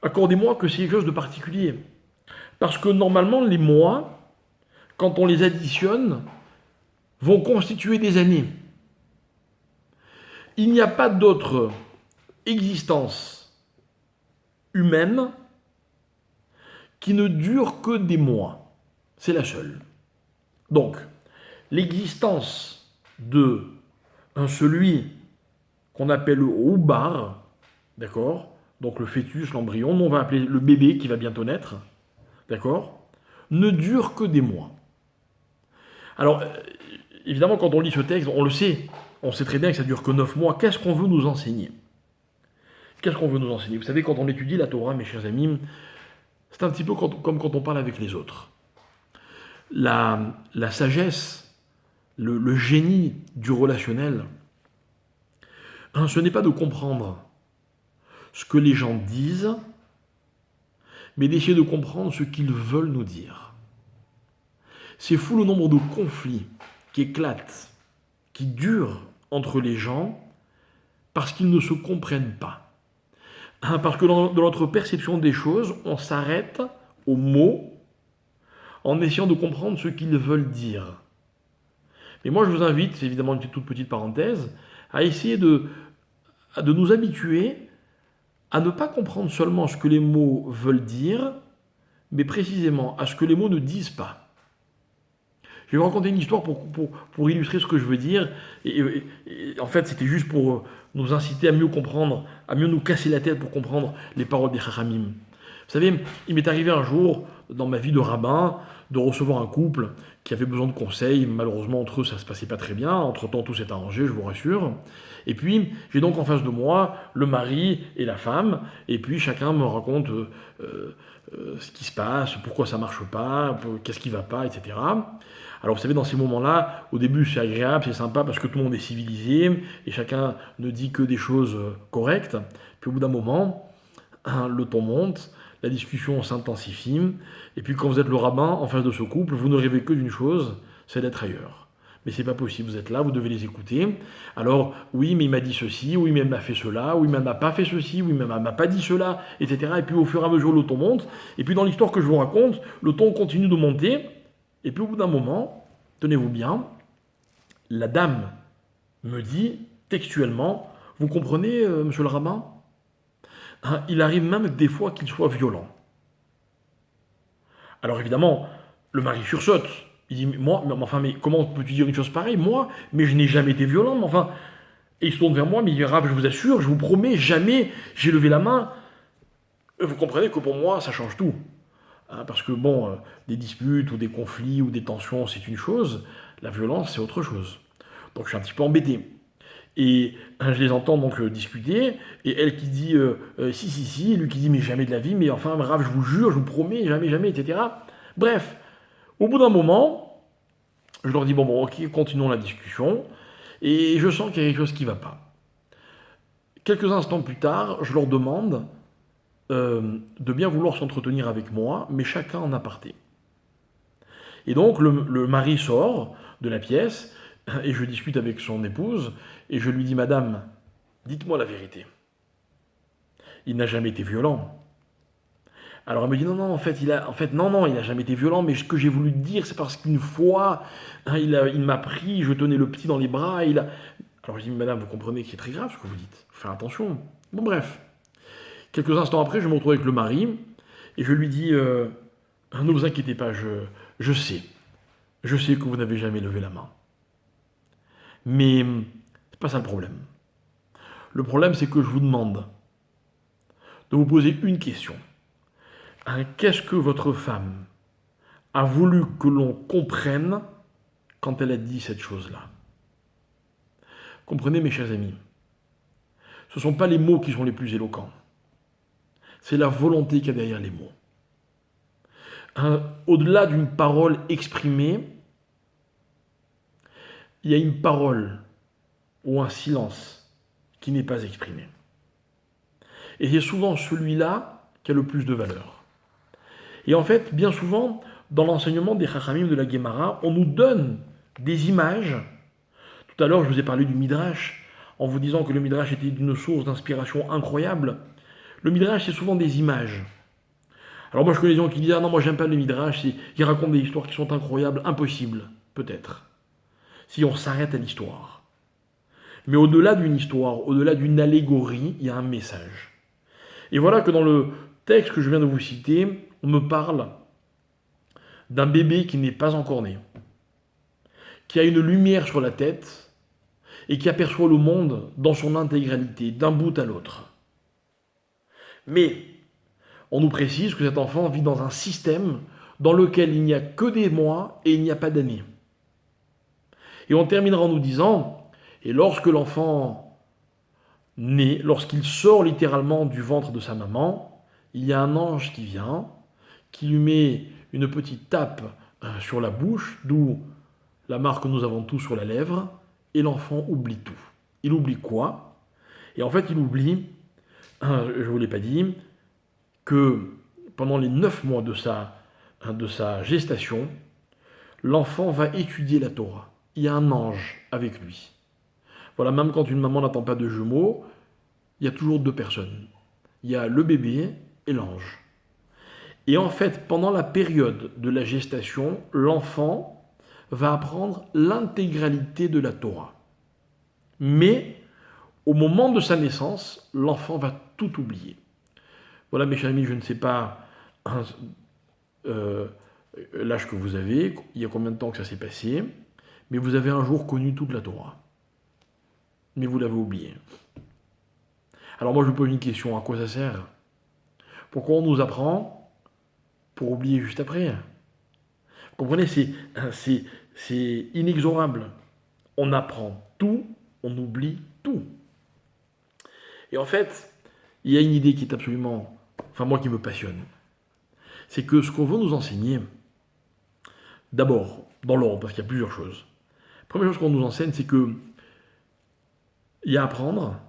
accordez-moi que c'est quelque chose de particulier. Parce que normalement, les mois, quand on les additionne, vont constituer des années. Il n'y a pas d'autre existence humaine qui ne dure que des mois. C'est la seule. Donc, l'existence de celui qu'on appelle le oubar, d'accord? Donc le fœtus, l'embryon, on va appeler le bébé qui va bientôt naître, d'accord? Ne dure que des mois. Alors, évidemment, quand on lit ce texte, on le sait. On sait très bien que ça dure que 9 mois. Qu'est-ce qu'on veut nous enseigner? Qu'est-ce qu'on veut nous enseigner? Vous savez, quand on étudie la Torah, mes chers amis, c'est un petit peu comme quand on parle avec les autres. La sagesse, le génie du relationnel, ce n'est pas de comprendre ce que les gens disent, mais d'essayer de comprendre ce qu'ils veulent nous dire. C'est fou le nombre de conflits qui éclatent, qui durent entre les gens parce qu'ils ne se comprennent pas. Parce que dans notre perception des choses, on s'arrête aux mots en essayant de comprendre ce qu'ils veulent dire. Mais moi je vous invite, c'est évidemment une toute petite parenthèse, à essayer de nous habituer à ne pas comprendre seulement ce que les mots veulent dire, mais précisément à ce que les mots ne disent pas. Je vais vous raconter une histoire pour illustrer ce que je veux dire. Et en fait, c'était juste pour nous inciter à mieux comprendre, à mieux nous casser la tête pour comprendre les paroles des Chachamim. Vous savez, il m'est arrivé un jour, dans ma vie de rabbin, de recevoir un couple qui avait besoin de conseils. Malheureusement, entre eux, ça ne se passait pas très bien. Entre-temps, tout s'est arrangé, je vous rassure. Et puis, j'ai donc en face de moi le mari et la femme. Et puis, chacun me raconte ce qui se passe, pourquoi ça ne marche pas, qu'est-ce qui ne va pas, etc. Alors vous savez, dans ces moments-là, au début c'est agréable, c'est sympa parce que tout le monde est civilisé et chacun ne dit que des choses correctes. Puis au bout d'un moment, le ton monte, la discussion s'intensifie, et puis quand vous êtes le rabbin en face de ce couple, vous ne rêvez que d'une chose, c'est d'être ailleurs. Mais c'est pas possible, vous êtes là, vous devez les écouter. Alors, oui, mais il m'a dit ceci, oui, mais il m'a fait cela, oui, mais il m'a pas fait ceci, oui, mais il m'a pas dit cela, etc. Et puis au fur et à mesure, le ton monte. Et puis dans l'histoire que je vous raconte, le ton continue de monter. Et puis au bout d'un moment, tenez-vous bien, la dame me dit textuellement, vous comprenez, monsieur le rabbin? Il arrive même des fois qu'il soit violent. Alors évidemment, le mari sursaute. Il dit, mais comment peux-tu dire une chose pareille? Moi, mais je n'ai jamais été violent, mais enfin... Et il se tourne vers moi, mais il dit, Rav, je vous assure, je vous promets, jamais j'ai levé la main. Vous comprenez que pour moi, ça change tout. Parce que bon, des disputes ou des conflits ou des tensions, c'est une chose, la violence, c'est autre chose. Donc je suis un petit peu embêté. Et je les entends donc discuter, et elle qui dit si, et lui qui dit mais jamais de la vie, mais enfin Rav, je vous jure, je vous promets, jamais, etc. Bref, au bout d'un moment, je leur dis bon, ok, continuons la discussion, et je sens qu'il y a quelque chose qui ne va pas. Quelques instants plus tard, je leur demande de bien vouloir s'entretenir avec moi, mais chacun en aparté. Et donc le mari sort de la pièce, et je discute avec son épouse, et je lui dis, Madame, dites-moi la vérité. Il n'a jamais été violent. Alors elle me dit, non, non, il n'a jamais été violent, mais ce que j'ai voulu dire, c'est parce qu'une fois, il m'a pris, je tenais le petit dans les bras, Alors je dis, Madame, vous comprenez que c'est très grave ce que vous dites, faut faire attention. Bon bref. Quelques instants après, je me retrouve avec le mari, et je lui dis, ne vous inquiétez pas, je sais que vous n'avez jamais levé la main. Mais c'est pas ça le problème. Le problème, c'est que je vous demande de vous poser une question. Qu'est-ce que votre femme a voulu que l'on comprenne quand elle a dit cette chose-là? Comprenez, mes chers amis, ce ne sont pas les mots qui sont les plus éloquents. C'est la volonté qu'il y a derrière les mots. Au-delà d'une parole exprimée, il y a une parole ou un silence qui n'est pas exprimé. Et c'est souvent celui-là qui a le plus de valeur. Et en fait, bien souvent, dans l'enseignement des Chachamim de la Gemara, on nous donne des images. Tout à l'heure, je vous ai parlé du Midrash, en vous disant que le Midrash était d'une source d'inspiration incroyable. Le Midrash, c'est souvent des images. Alors moi, je connais des gens qui disent « Ah non, moi, j'aime pas le Midrash, ils racontent des histoires qui sont incroyables, impossibles, peut-être. » Si on s'arrête à l'histoire. Mais au-delà d'une histoire, au-delà d'une allégorie, il y a un message. Et voilà que dans le texte que je viens de vous citer, on me parle d'un bébé qui n'est pas encore né, qui a une lumière sur la tête et qui aperçoit le monde dans son intégralité, d'un bout à l'autre. Mais on nous précise que cet enfant vit dans un système dans lequel il n'y a que des mois et il n'y a pas d'années. Et on terminera en nous disant, et lorsque l'enfant naît, lorsqu'il sort littéralement du ventre de sa maman, il y a un ange qui vient, qui lui met une petite tape sur la bouche, d'où la marque que nous avons tous sur la lèvre, et l'enfant oublie tout. Il oublie quoi? Et en fait, il oublie, je ne vous l'ai pas dit, que pendant les 9 mois de sa gestation, l'enfant va étudier la Torah. Il y a un ange avec lui. Voilà, même quand une maman n'attend pas de jumeaux, il y a toujours 2 personnes. Il y a le bébé et l'ange. Et en fait, pendant la période de la gestation, l'enfant va apprendre l'intégralité de la Torah. Mais, au moment de sa naissance, l'enfant va tout oublier. Voilà, mes chers amis, je ne sais pas l'âge que vous avez, il y a combien de temps que ça s'est passé, mais vous avez un jour connu toute la Torah. Mais vous l'avez oublié. Alors moi, je vous pose une question, à quoi ça sert? Pourquoi on nous apprend pour oublier juste après? Vous comprenez, c'est inexorable. On apprend tout, on oublie tout. Et en fait, il y a une idée qui est absolument, moi qui me passionne. C'est que ce qu'on veut nous enseigner, d'abord, dans l'ordre, parce qu'il y a plusieurs choses. La première chose qu'on nous enseigne, c'est que il y a apprendre,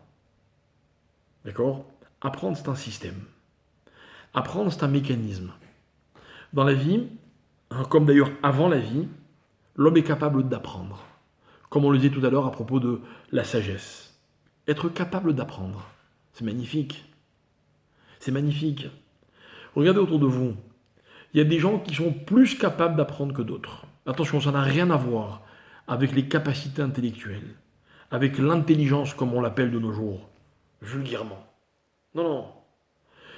d'accord? Apprendre, c'est un système. Apprendre, c'est un mécanisme. Dans la vie, comme d'ailleurs avant la vie, l'homme est capable d'apprendre. Comme on le disait tout à l'heure à propos de la sagesse. Être capable d'apprendre, c'est magnifique. C'est magnifique. Regardez autour de vous. Il y a des gens qui sont plus capables d'apprendre que d'autres. Attention, ça n'a rien à voir avec les capacités intellectuelles, avec l'intelligence, comme on l'appelle de nos jours, vulgairement. Non, non.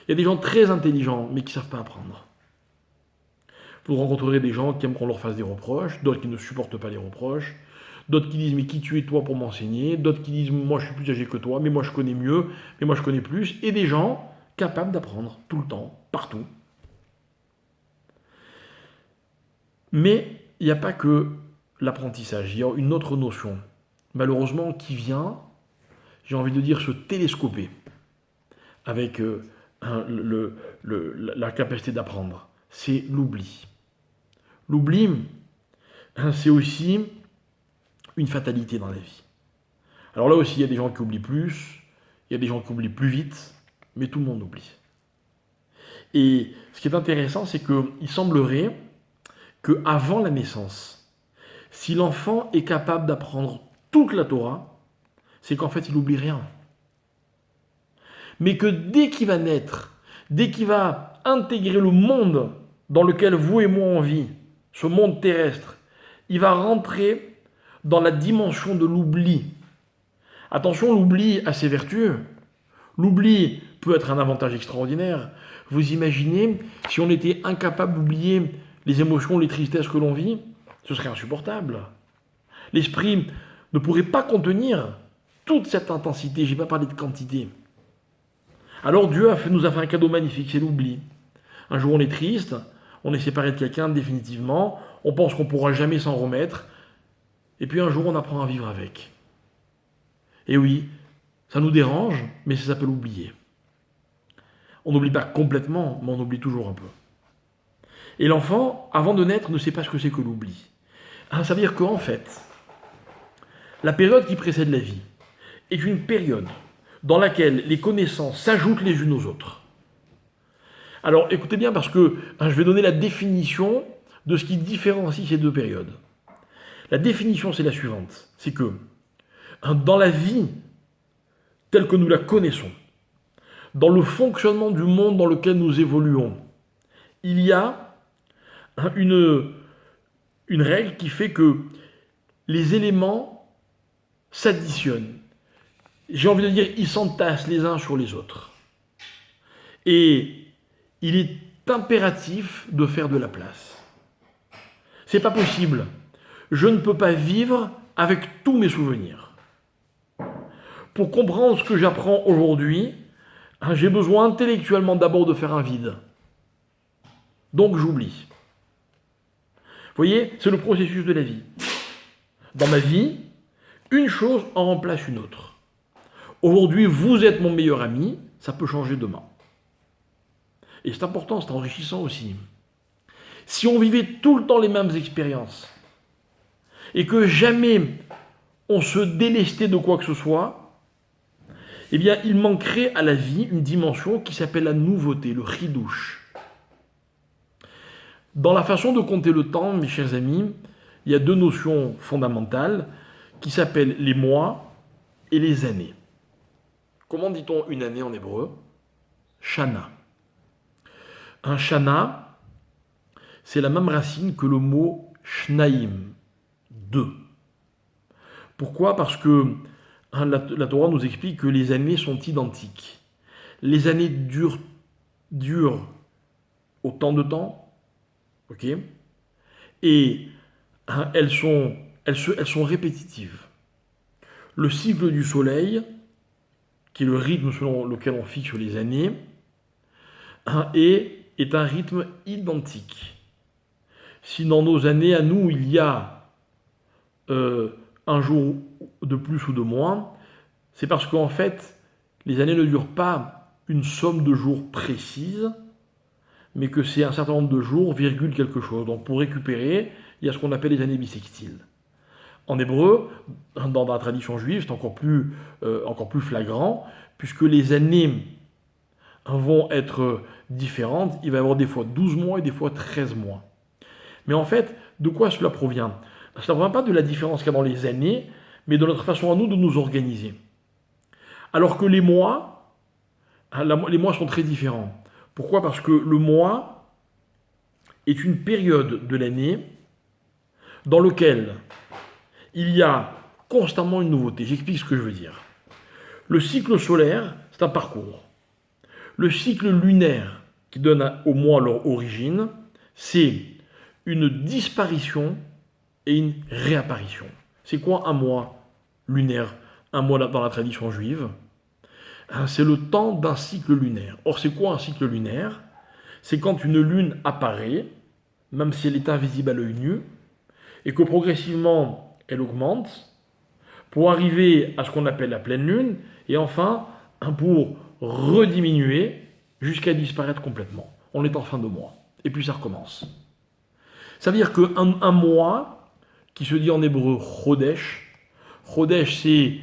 Il y a des gens très intelligents, mais qui ne savent pas apprendre. Vous rencontrerez des gens qui aiment qu'on leur fasse des reproches, d'autres qui ne supportent pas les reproches, d'autres qui disent « mais qui tu es toi pour m'enseigner », d'autres qui disent « moi je suis plus âgé que toi, mais moi je connais mieux, mais moi je connais plus », et des gens capables d'apprendre tout le temps, partout. Mais il n'y a pas que l'apprentissage, il y a une autre notion, malheureusement, qui vient, j'ai envie de dire, se télescoper avec la capacité d'apprendre. C'est l'oubli. L'oubli, c'est aussi une fatalité dans la vie. Alors là aussi, il y a des gens qui oublient plus, il y a des gens qui oublient plus vite, mais tout le monde oublie. Et ce qui est intéressant, c'est qu'il semblerait qu'avant la naissance, si l'enfant est capable d'apprendre toute la Torah, c'est qu'en fait, il n'oublie rien. Mais que dès qu'il va naître, dès qu'il va intégrer le monde dans lequel vous et moi on vit, ce monde terrestre, il va rentrer dans la dimension de l'oubli. Attention, l'oubli a ses vertus. L'oubli peut être un avantage extraordinaire. Vous imaginez si on était incapable d'oublier les émotions, les tristesses que l'on vit, ce serait insupportable. L'esprit ne pourrait pas contenir toute cette intensité. Je n'ai pas parlé de quantité. Alors Dieu nous a fait un cadeau magnifique, c'est l'oubli. Un jour on est triste, on est séparé de quelqu'un définitivement, on pense qu'on ne pourra jamais s'en remettre, et puis un jour on apprend à vivre avec. Et oui, Ça nous dérange, mais ça s'appelle oublier. On n'oublie pas complètement, mais on oublie toujours un peu. Et l'enfant, avant de naître, ne sait pas ce que c'est que l'oubli. Ça veut dire qu'en fait, la période qui précède la vie est une période dans laquelle les connaissances s'ajoutent les unes aux autres. Alors écoutez bien parce que je vais donner la définition de ce qui différencie ces deux périodes. La définition c'est la suivante, c'est que dans la vie telle que nous la connaissons, dans le fonctionnement du monde dans lequel nous évoluons, il y a une règle qui fait que les éléments s'additionnent. J'ai envie de dire, ils s'entassent les uns sur les autres. Et il est impératif de faire de la place. C'est pas possible. Je ne peux pas vivre avec tous mes souvenirs. Pour comprendre ce que j'apprends aujourd'hui, j'ai besoin intellectuellement d'abord de faire un vide. Donc j'oublie. Vous voyez, c'est le processus de la vie. Dans ma vie, une chose en remplace une autre. Aujourd'hui, vous êtes mon meilleur ami, ça peut changer demain. Et c'est important, c'est enrichissant aussi. Si on vivait tout le temps les mêmes expériences, et que jamais on se délestait de quoi que ce soit, eh bien, il manquerait à la vie une dimension qui s'appelle la nouveauté, le chidouche. Dans la façon de compter le temps, mes chers amis, il y a deux notions fondamentales qui s'appellent les mois et les années. Comment dit-on une année en hébreu? Shana. Un shana, c'est la même racine que le mot shnaïm, deux. Pourquoi? Parce que la Torah nous explique que les années sont identiques. Les années durent autant de temps, ok? Et elles sont répétitives. Le cycle du soleil, qui est le rythme selon lequel on fixe les années, est un rythme identique. Si dans nos années à nous, il y a un jour de plus ou de moins, c'est parce qu'en fait, les années ne durent pas une somme de jours précise, mais que c'est un certain nombre de jours, virgule quelque chose. Donc pour récupérer, il y a ce qu'on appelle les années bissextiles. En hébreu, dans la tradition juive, c'est encore plus flagrant, puisque les années vont être différentes. Il va y avoir des fois 12 mois et des fois 13 mois. Mais en fait, de quoi cela provient? Cela ne provient pas de la différence qu'il y a dans les années, mais de notre façon à nous de nous organiser. Alors que les mois sont très différents. Pourquoi? Parce que le mois est une période de l'année dans laquelle il y a constamment une nouveauté. J'explique ce que je veux dire. Le cycle solaire, c'est un parcours. Le cycle lunaire, qui donne au mois leur origine, c'est une disparition et une réapparition. C'est quoi un mois lunaire? Un mois dans la tradition juive, c'est le temps d'un cycle lunaire. Or, c'est quoi un cycle lunaire? C'est quand une lune apparaît, même si elle est invisible à l'œil nu, et que progressivement elle augmente, pour arriver à ce qu'on appelle la pleine lune, et enfin pour rediminuer jusqu'à disparaître complètement. On est en fin de mois, et puis ça recommence. Ça veut dire qu'un mois, qui se dit en hébreu chodesh, chodesh c'est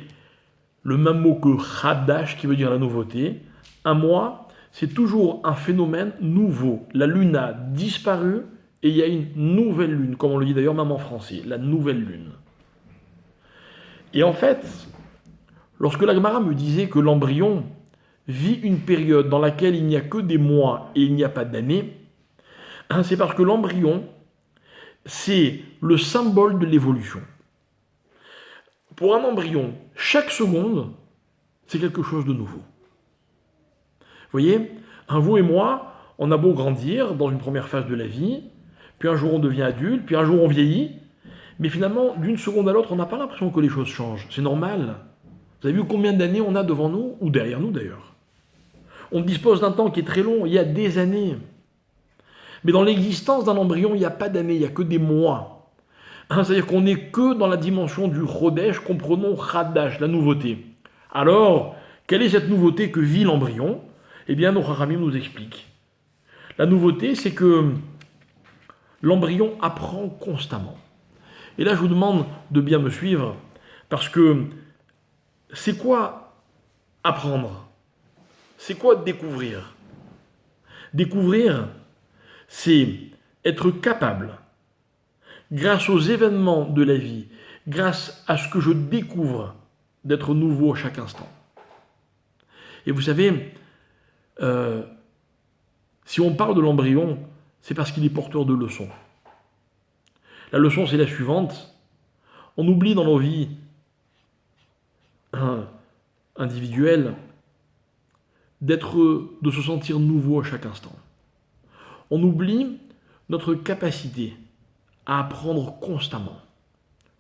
le même mot que chadash, qui veut dire la nouveauté. Un mois, c'est toujours un phénomène nouveau. La lune a disparu et il y a une nouvelle lune, comme on le dit d'ailleurs même en français, la nouvelle lune. Et en fait, lorsque la Gemara me disait que l'embryon vit une période dans laquelle il n'y a que des mois et il n'y a pas d'années, c'est parce que l'embryon, c'est le symbole de l'évolution. Pour un embryon, chaque seconde, c'est quelque chose de nouveau. Vous voyez, vous et moi, on a beau grandir dans une première phase de la vie, puis un jour on devient adulte, puis un jour on vieillit, mais finalement, d'une seconde à l'autre, on n'a pas l'impression que les choses changent. C'est normal. Vous avez vu combien d'années on a devant nous, ou derrière nous d'ailleurs? On dispose d'un temps qui est très long, il y a des années. Mais dans l'existence d'un embryon, il n'y a pas d'années, il n'y a que des mois. C'est-à-dire qu'on n'est que dans la dimension du chodesh, comprenons chadash, la nouveauté. Alors, Quelle est cette nouveauté que vit l'embryon? Eh bien, nos Chachamim nous expliquent. La nouveauté, c'est que l'embryon apprend constamment. Et là, je vous demande de bien me suivre, parce que c'est quoi apprendre? C'est quoi découvrir? Découvrir, c'est être capable, grâce aux événements de la vie, grâce à ce que je découvre, d'être nouveau à chaque instant. Et vous savez, si on parle de l'embryon, c'est parce qu'il est porteur de leçons. La leçon, c'est la suivante. On oublie dans nos vies individuelles de se sentir nouveau à chaque instant. On oublie notre capacité à apprendre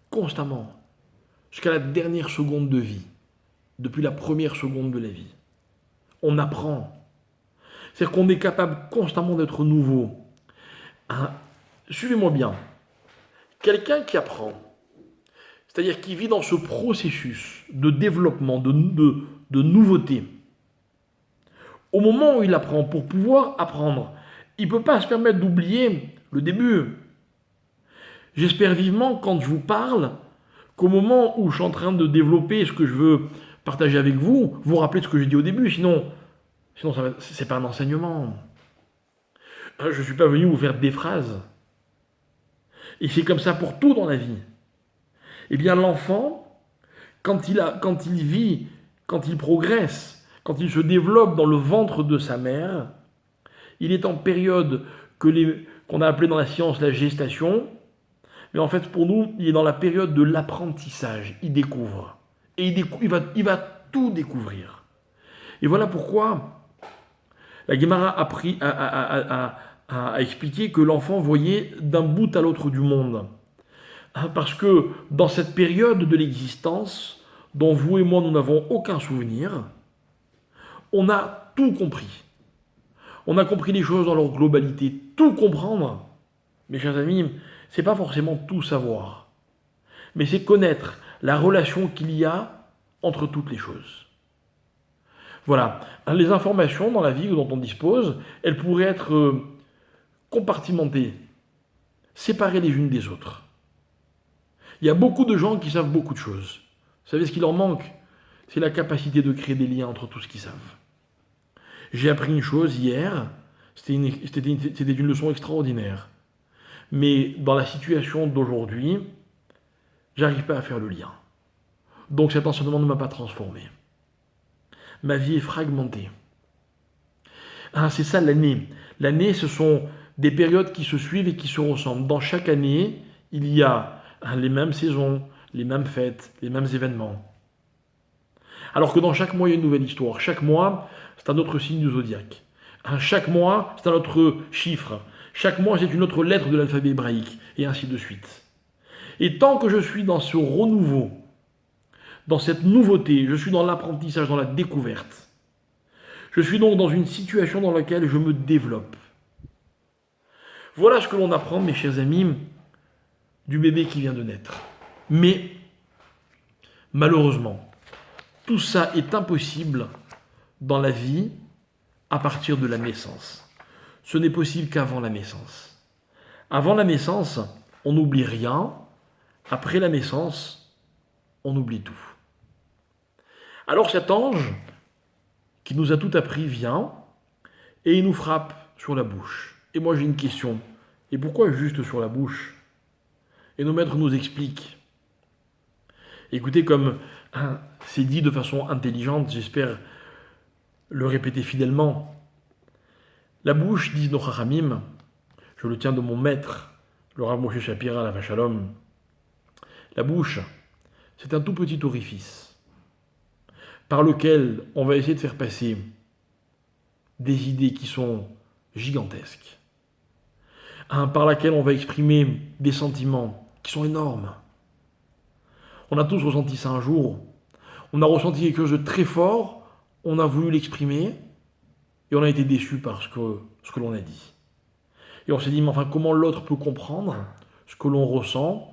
constamment, jusqu'à la dernière seconde de vie, depuis la première seconde de la vie. On apprend. C'est-à-dire qu'on est capable constamment d'être nouveau. Suivez-moi bien. Quelqu'un qui apprend, c'est-à-dire qui vit dans ce processus de développement, de nouveauté, au moment où il apprend, pour pouvoir apprendre, il ne peut pas se permettre d'oublier le début. J'espère vivement, quand je vous parle, qu'au moment où je suis en train de développer ce que je veux partager avec vous, vous rappelez ce que j'ai dit au début, sinon ce n'est pas un enseignement. Je ne suis pas venu vous faire des phrases. Et c'est comme ça pour tout dans la vie. Eh bien, l'enfant, quand il vit, quand il progresse, quand il se développe dans le ventre de sa mère, il est en période qu'on a appelée dans la science la gestation, mais en fait, pour nous, il est dans la période de l'apprentissage. Il découvre. Et il va tout découvrir. Et voilà pourquoi la Gemara a expliqué que l'enfant voyait d'un bout à l'autre du monde. Parce que dans cette période de l'existence, dont vous et moi nous n'avons aucun souvenir, on a tout compris. On a compris les choses dans leur globalité. Tout comprendre, mes chers amis, c'est pas forcément tout savoir. Mais c'est connaître la relation qu'il y a entre toutes les choses. Voilà. Les informations dans la vie dont on dispose, elles pourraient être compartimentées, séparées les unes des autres. Il y a beaucoup de gens qui savent beaucoup de choses. Vous savez ce qui leur manque? C'est la capacité de créer des liens entre tout ce qu'ils savent. J'ai appris une chose hier, c'était une leçon extraordinaire. Mais dans la situation d'aujourd'hui, j'arrive pas à faire le lien. Donc cet enseignement ne m'a pas transformé. Ma vie est fragmentée. C'est ça l'année. L'année, ce sont des périodes qui se suivent et qui se ressemblent. Dans chaque année, il y a les mêmes saisons, les mêmes fêtes, les mêmes événements. Alors que dans chaque mois, il y a une nouvelle histoire. Chaque mois, c'est un autre signe du zodiaque. Chaque mois, c'est un autre chiffre. Chaque mois, c'est une autre lettre de l'alphabet hébraïque, et ainsi de suite. Et tant que je suis dans ce renouveau, dans cette nouveauté, je suis dans l'apprentissage, dans la découverte. Je suis donc dans une situation dans laquelle je me développe. Voilà ce que l'on apprend, mes chers amis, du bébé qui vient de naître. Mais, malheureusement, tout ça est impossible dans la vie à partir de la naissance. Ce n'est possible qu'avant la naissance. Avant la naissance, on n'oublie rien. Après la naissance, on oublie tout. Alors cet ange, qui nous a tout appris, vient et il nous frappe sur la bouche. Et moi j'ai une question. Et pourquoi juste sur la bouche? Et nos maîtres nous expliquent. Écoutez, comme c'est dit de façon intelligente, j'espère le répéter fidèlement. La bouche, disent nos Chachamim, je le tiens de mon maître, le Rav Moshe Shapira, la Shalom. La bouche, c'est un tout petit orifice par lequel on va essayer de faire passer des idées qui sont gigantesques, par laquelle on va exprimer des sentiments qui sont énormes. On a tous ressenti ça un jour. On a ressenti quelque chose de très fort, on a voulu l'exprimer, et on a été déçu par ce que l'on a dit. Et on s'est dit, mais enfin, comment l'autre peut comprendre ce que l'on ressent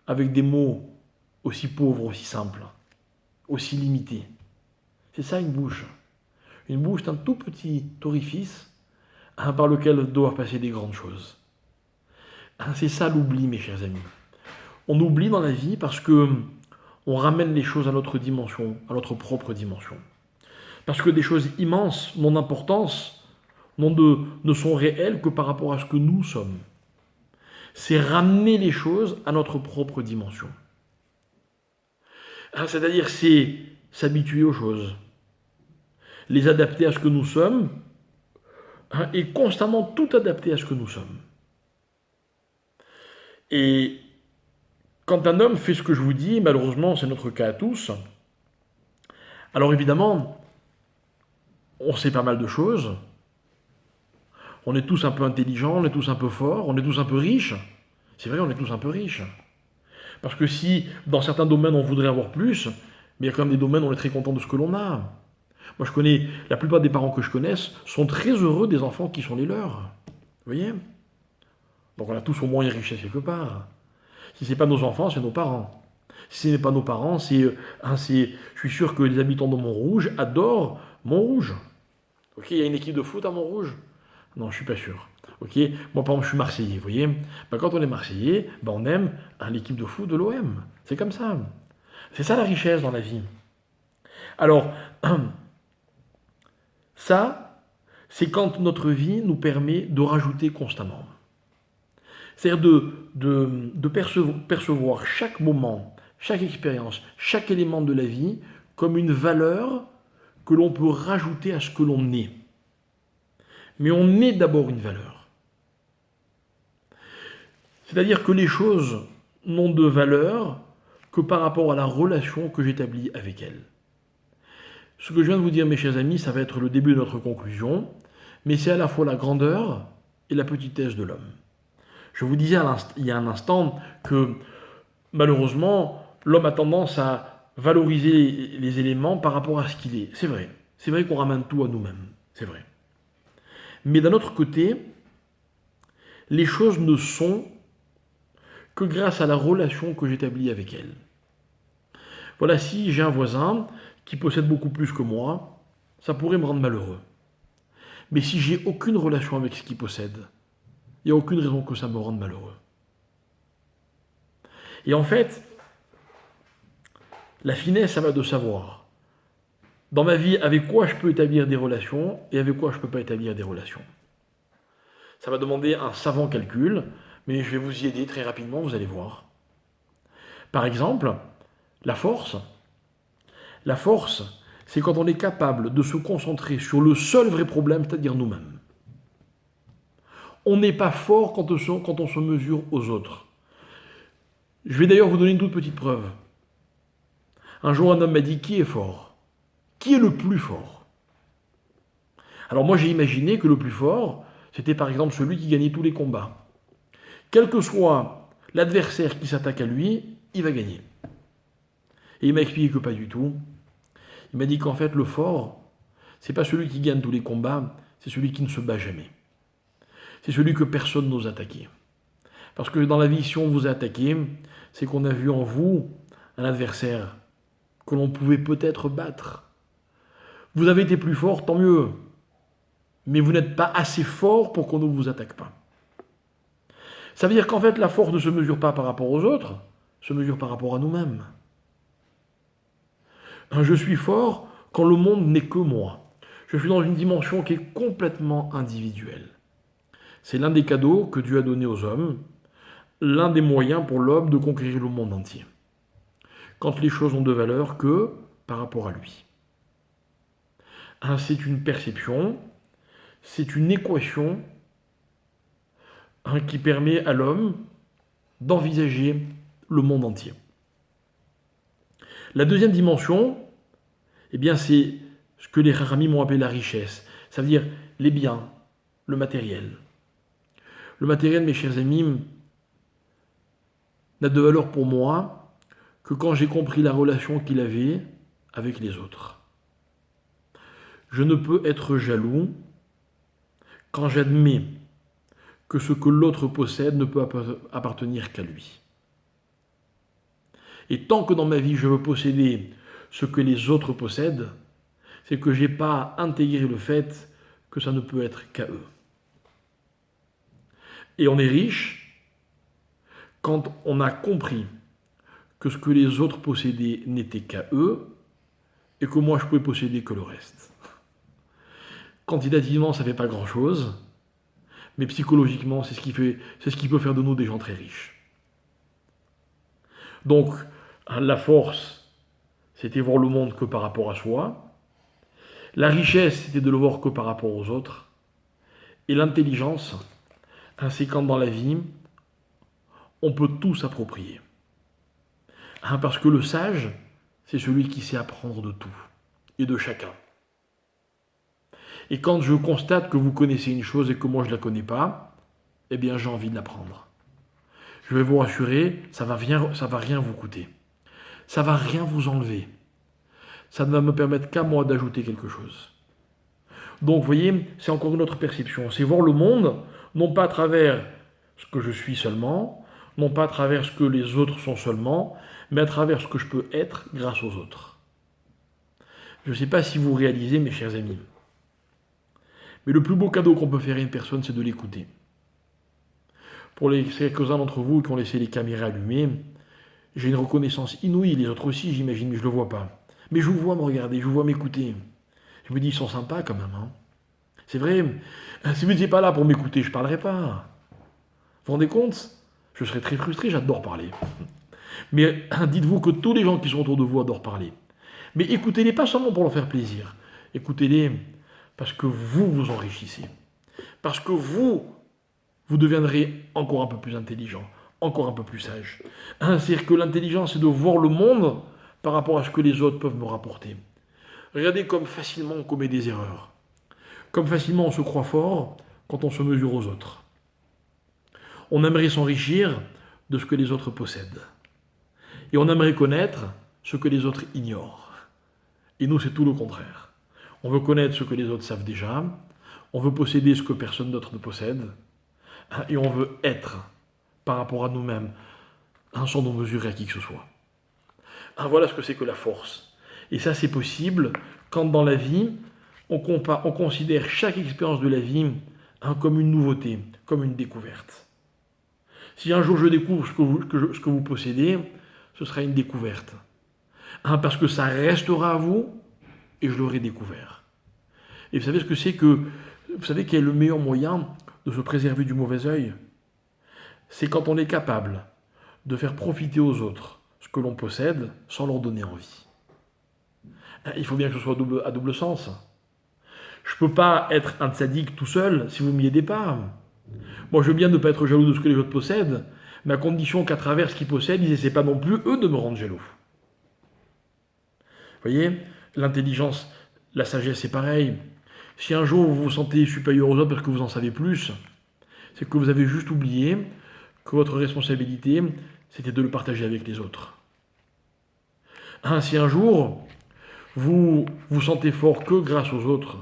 avec des mots aussi pauvres, aussi simples, aussi limités? C'est ça une bouche. Une bouche, c'est un tout petit orifice par lequel doivent passer des grandes choses. C'est ça l'oubli, mes chers amis. On oublie dans la vie parce que on ramène les choses à notre dimension, à notre propre dimension. Parce que des choses immenses n'ont d'importance, ne sont réelles que par rapport à ce que nous sommes. C'est ramener les choses à notre propre dimension. C'est-à-dire, c'est s'habituer aux choses, les adapter à ce que nous sommes, et constamment tout adapter à ce que nous sommes. Et quand un homme fait ce que je vous dis, malheureusement c'est notre cas à tous, alors évidemment, on sait pas mal de choses, on est tous un peu intelligents, on est tous un peu forts, on est tous un peu riches. C'est vrai, on est tous un peu riches. Parce que si, dans certains domaines, on voudrait avoir plus, mais il y a quand même des domaines où on est très content de ce que l'on a. Moi, je connais, la plupart des parents que je connaisse sont très heureux des enfants qui sont les leurs. Vous voyez? Donc on a tous au moins une richesse quelque part. Si ce n'est pas nos enfants, c'est nos parents. Si ce n'est pas nos parents, je suis sûr que les habitants de Montrouge adorent Montrouge. Ok, il y a une équipe de foot à Montrouge? Non, je suis pas sûr. Ok, moi par exemple, je suis Marseillais, vous voyez. Quand on est Marseillais, on aime l'équipe de foot de l'OM. C'est comme ça. C'est ça la richesse dans la vie. Alors, ça, c'est quand notre vie nous permet de rajouter constamment. C'est-à-dire de percevoir chaque moment, chaque expérience, chaque élément de la vie comme une valeur que l'on peut rajouter à ce que l'on est. Mais on est d'abord une valeur. C'est-à-dire que les choses n'ont de valeur que par rapport à la relation que j'établis avec elles. Ce que je viens de vous dire, mes chers amis, ça va être le début de notre conclusion, mais c'est à la fois la grandeur et la petitesse de l'homme. Je vous disais il y a un instant que malheureusement, l'homme a tendance à valoriser les éléments par rapport à ce qu'il est. C'est vrai qu'on ramène tout à nous-mêmes, c'est vrai. Mais d'un autre côté, les choses ne sont que grâce à la relation que j'établis avec elles. Voilà, si j'ai un voisin qui possède beaucoup plus que moi, ça pourrait me rendre malheureux. Mais si j'ai aucune relation avec ce qu'il possède, il n'y a aucune raison que ça me rende malheureux. Et en fait, la finesse, ça va de savoir, dans ma vie, avec quoi je peux établir des relations et avec quoi je ne peux pas établir des relations. Ça va demander un savant calcul, mais je vais vous y aider très rapidement, vous allez voir. Par exemple, la force. La force, c'est quand on est capable de se concentrer sur le seul vrai problème, c'est-à-dire nous-mêmes. On n'est pas fort quand on se mesure aux autres. Je vais d'ailleurs vous donner une toute petite preuve. Un jour, un homme m'a dit, qui est fort? Qui est le plus fort? Alors moi, j'ai imaginé que le plus fort, c'était par exemple celui qui gagnait tous les combats. Quel que soit l'adversaire qui s'attaque à lui, il va gagner. Et il m'a expliqué que pas du tout. Il m'a dit qu'en fait, le fort, c'est pas celui qui gagne tous les combats, c'est celui qui ne se bat jamais. C'est celui que personne n'ose attaquer. Parce que dans la vie, si on vous a attaqué, c'est qu'on a vu en vous un adversaire que l'on pouvait peut-être battre. Vous avez été plus fort, tant mieux. Mais vous n'êtes pas assez fort pour qu'on ne vous attaque pas. Ça veut dire qu'en fait, la force ne se mesure pas par rapport aux autres, se mesure par rapport à nous-mêmes. Je suis fort quand le monde n'est que moi. Je suis dans une dimension qui est complètement individuelle. C'est l'un des cadeaux que Dieu a donné aux hommes, l'un des moyens pour l'homme de conquérir le monde entier. Quand les choses ont de valeur que par rapport à lui. C'est une perception, c'est une équation qui permet à l'homme d'envisager le monde entier. La deuxième dimension, c'est ce que les Rachamim m'ont appelé la richesse. Ça veut dire les biens, le matériel. Le matériel, mes chers amis, n'a de valeur pour moi que quand j'ai compris la relation qu'il avait avec les autres. Je ne peux être jaloux quand j'admets que ce que l'autre possède ne peut appartenir qu'à lui. Et tant que dans ma vie je veux posséder ce que les autres possèdent, c'est que je n'ai pas intégré le fait que ça ne peut être qu'à eux. Et on est riche quand on a compris que ce que les autres possédaient n'était qu'à eux et que moi je pouvais posséder que le reste. Quantitativement, ça ne fait pas grand-chose, mais psychologiquement, c'est ce qui peut faire de nous des gens très riches. Donc, la force, c'était voir le monde que par rapport à soi. La richesse, c'était de le voir que par rapport aux autres. Et l'intelligence, c'est quand dans la vie, on peut tout s'approprier. Parce que le sage, c'est celui qui sait apprendre de tout et de chacun. Et quand je constate que vous connaissez une chose et que moi je ne la connais pas, eh bien j'ai envie de l'apprendre. Je vais vous rassurer, ça va rien vous coûter. Ça va rien vous enlever. Ça ne va me permettre qu'à moi d'ajouter quelque chose. Donc vous voyez, c'est encore une autre perception. C'est voir le monde, non pas à travers ce que je suis seulement, non pas à travers ce que les autres sont seulement, mais à travers ce que je peux être grâce aux autres. Je ne sais pas si vous réalisez, mes chers amis, mais le plus beau cadeau qu'on peut faire à une personne, c'est de l'écouter. Pour les quelques-uns d'entre vous qui ont laissé les caméras allumées, j'ai une reconnaissance inouïe, les autres aussi j'imagine, mais je ne le vois pas. Mais je vous vois me regarder, je vous vois m'écouter. Je me dis, ils sont sympas quand même. Hein. C'est vrai, si vous n'étiez pas là pour m'écouter, je ne parlerais pas. Vous vous rendez compte? Je serais très frustré, j'adore parler. Mais dites-vous que tous les gens qui sont autour de vous adorent parler. Mais écoutez-les pas seulement pour leur faire plaisir. Écoutez-les parce que vous vous enrichissez. Parce que vous deviendrez encore un peu plus intelligent, encore un peu plus sage. C'est-à-dire que l'intelligence, c'est de voir le monde par rapport à ce que les autres peuvent me rapporter. Regardez comme facilement on commet des erreurs. Comme facilement on se croit fort quand on se mesure aux autres. On aimerait s'enrichir de ce que les autres possèdent. Et on aimerait connaître ce que les autres ignorent. Et nous, c'est tout le contraire. On veut connaître ce que les autres savent déjà. On veut posséder ce que personne d'autre ne possède. Et on veut être, par rapport à nous-mêmes, sans nous mesurer à qui que ce soit. Voilà ce que c'est que la force. Et ça, c'est possible quand dans la vie, on considère chaque expérience de la vie comme une nouveauté, comme une découverte. Si un jour je découvre ce que vous possédez, ce sera une découverte. Parce que ça restera à vous et je l'aurai découvert. Et vous savez ce que c'est que... Vous savez quel est le meilleur moyen de se préserver du mauvais œil? C'est quand on est capable de faire profiter aux autres ce que l'on possède sans leur donner envie. Il faut bien que ce soit à double sens. Je ne peux pas être un tzaddik tout seul si vous ne m'y aidez pas. Moi, je veux bien ne pas être jaloux de ce que les autres possèdent, mais à condition qu'à travers ce qu'ils possèdent, ils n'essaient pas non plus, eux, de me rendre jaloux. Vous voyez, l'intelligence, la sagesse, c'est pareil. Si un jour vous vous sentez supérieur aux autres parce que vous en savez plus, c'est que vous avez juste oublié que votre responsabilité, c'était de le partager avec les autres. Si un jour, vous vous sentez fort que grâce aux autres,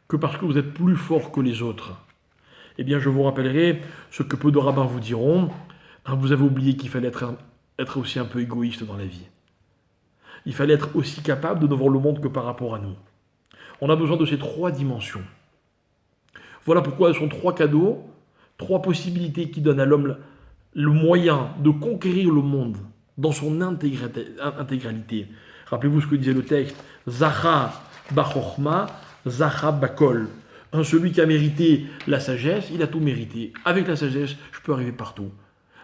que parce que vous êtes plus fort que les autres, eh bien je vous rappellerai ce que peu de rabbins vous diront, vous avez oublié qu'il fallait être aussi un peu égoïste dans la vie. Il fallait être aussi capable de ne voir le monde que par rapport à nous. On a besoin de ces trois dimensions. Voilà pourquoi ce sont trois cadeaux, trois possibilités qui donnent à l'homme le moyen de conquérir le monde dans son intégralité. Rappelez-vous ce que disait le texte, Zacha Bachochma, Zacha Bakol. Celui qui a mérité la sagesse, il a tout mérité. Avec la sagesse, je peux arriver partout.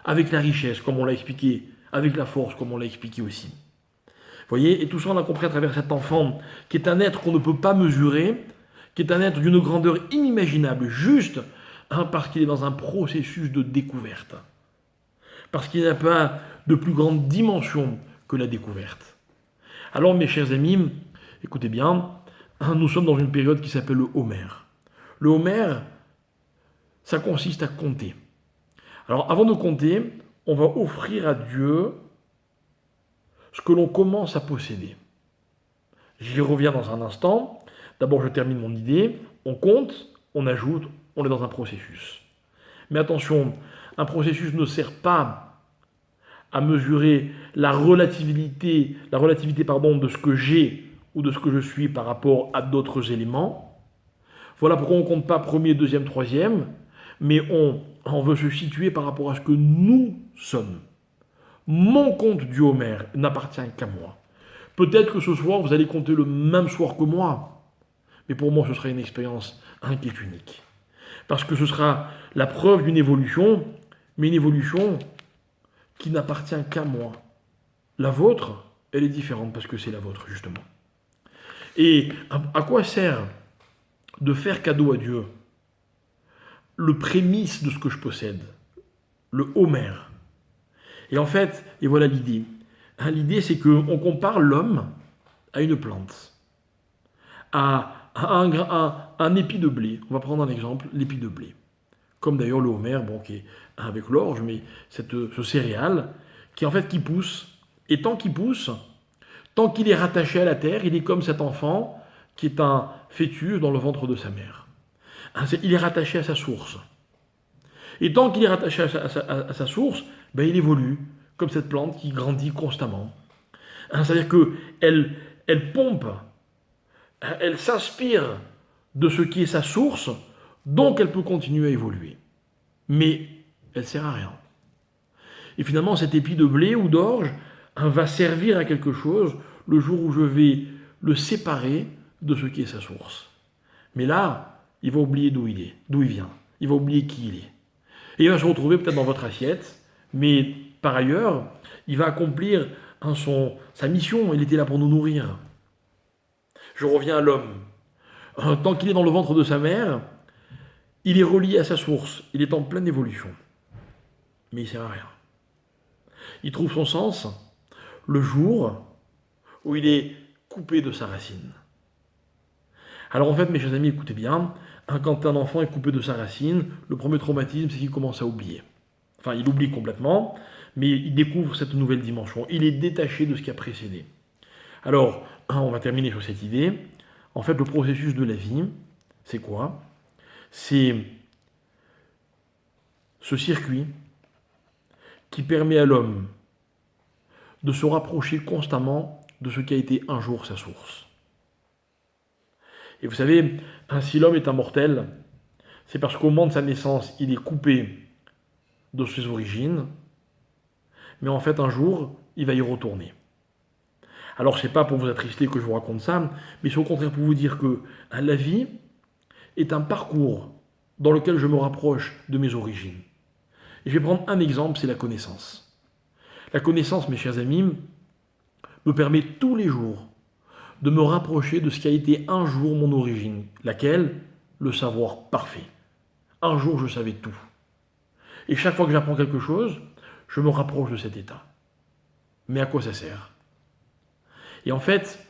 Avec la richesse, comme on l'a expliqué. Avec la force, comme on l'a expliqué aussi. Vous voyez, et tout ça, on l'a compris à travers cet enfant, qui est un être qu'on ne peut pas mesurer, qui est un être d'une grandeur inimaginable, juste parce qu'il est dans un processus de découverte. Parce qu'il n'a pas de plus grande dimension que la découverte. Alors, mes chers amis, écoutez bien, nous sommes dans une période qui s'appelle le Homer. Le Homer, ça consiste à compter. Alors, avant de compter, on va offrir à Dieu ce que l'on commence à posséder. J'y reviens dans un instant. D'abord, je termine mon idée. On compte, on ajoute, on est dans un processus. Mais attention, un processus ne sert pas à mesurer la relativité de ce que j'ai ou de ce que je suis par rapport à d'autres éléments. Voilà pourquoi on ne compte pas premier, deuxième, troisième, mais on veut se situer par rapport à ce que nous sommes. Mon compte du Homer n'appartient qu'à moi. Peut-être que ce soir, vous allez compter le même soir que moi, mais pour moi, ce sera une expérience qui est unique. Parce que ce sera la preuve d'une évolution, mais une évolution qui n'appartient qu'à moi. La vôtre, elle est différente parce que c'est la vôtre, justement. Et à quoi sert de faire cadeau à Dieu le prémisse de ce que je possède, le Homer? Et en fait, et voilà l'idée. L'idée, c'est qu'on compare l'homme à une plante, à un épi de blé. On va prendre un exemple, l'épi de blé. Comme d'ailleurs le Homer, qui est avec l'orge, mais ce céréale, qui pousse. Et tant qu'il pousse, tant qu'il est rattaché à la terre, il est comme cet enfant qui est un fœtus dans le ventre de sa mère. Il est rattaché à sa source. Et tant qu'il est rattaché à sa source, il évolue, comme cette plante qui grandit constamment. C'est-à-dire qu'elle pompe, elle s'inspire de ce qui est sa source, donc elle peut continuer à évoluer. Mais elle ne sert à rien. Et finalement, cet épi de blé ou d'orge va servir à quelque chose le jour où je vais le séparer de ce qui est sa source. Mais là, il va oublier d'où il vient. Il va oublier qui il est. Et il va se retrouver peut-être dans votre assiette, mais par ailleurs, il va accomplir sa mission. Il était là pour nous nourrir. Je reviens à l'homme. Tant qu'il est dans le ventre de sa mère, il est relié à sa source. Il est en pleine évolution. Mais il ne sert à rien. Il trouve son sens le jour où il est coupé de sa racine. Alors en fait, mes chers amis, écoutez bien, quand un enfant est coupé de sa racine, le premier traumatisme, c'est qu'il commence à oublier. Enfin, il oublie complètement, mais il découvre cette nouvelle dimension. Il est détaché de ce qui a précédé. Alors, on va terminer sur cette idée. En fait, le processus de la vie, c'est quoi? C'est ce circuit qui permet à l'homme de se rapprocher constamment de ce qui a été un jour sa source. Et vous savez, si l'homme est immortel, c'est parce qu'au moment de sa naissance, il est coupé de ses origines, mais en fait, un jour, il va y retourner. Alors, ce n'est pas pour vous attrister que je vous raconte ça, mais c'est au contraire pour vous dire que la vie est un parcours dans lequel je me rapproche de mes origines. Et je vais prendre un exemple, c'est la connaissance. La connaissance, mes chers amis, me permet tous les jours de me rapprocher de ce qui a été un jour mon origine. Laquelle? Le savoir parfait. Un jour, je savais tout. Et chaque fois que j'apprends quelque chose, je me rapproche de cet état. Mais à quoi ça sert? Et en fait,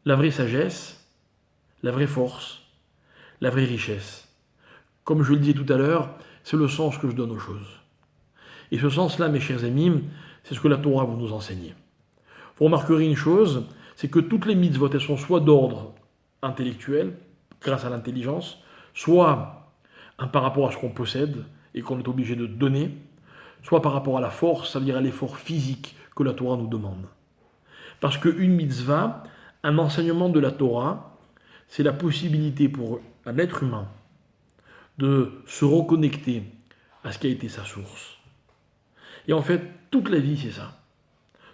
la vraie sagesse, la vraie force, la vraie richesse, comme je le disais tout à l'heure, c'est le sens que je donne aux choses. Et ce sens-là, mes chers amis, c'est ce que la Torah vous nous enseigne. Vous remarquerez une chose, c'est que toutes les mitzvot, elles sont soit d'ordre intellectuel, grâce à l'intelligence, soit par rapport à ce qu'on possède et qu'on est obligé de donner, soit par rapport à la force, c'est-à-dire à l'effort physique que la Torah nous demande. Parce qu'une mitzvah, un enseignement de la Torah, c'est la possibilité pour un être humain de se reconnecter à ce qui a été sa source. Et en fait, toute la vie, c'est ça.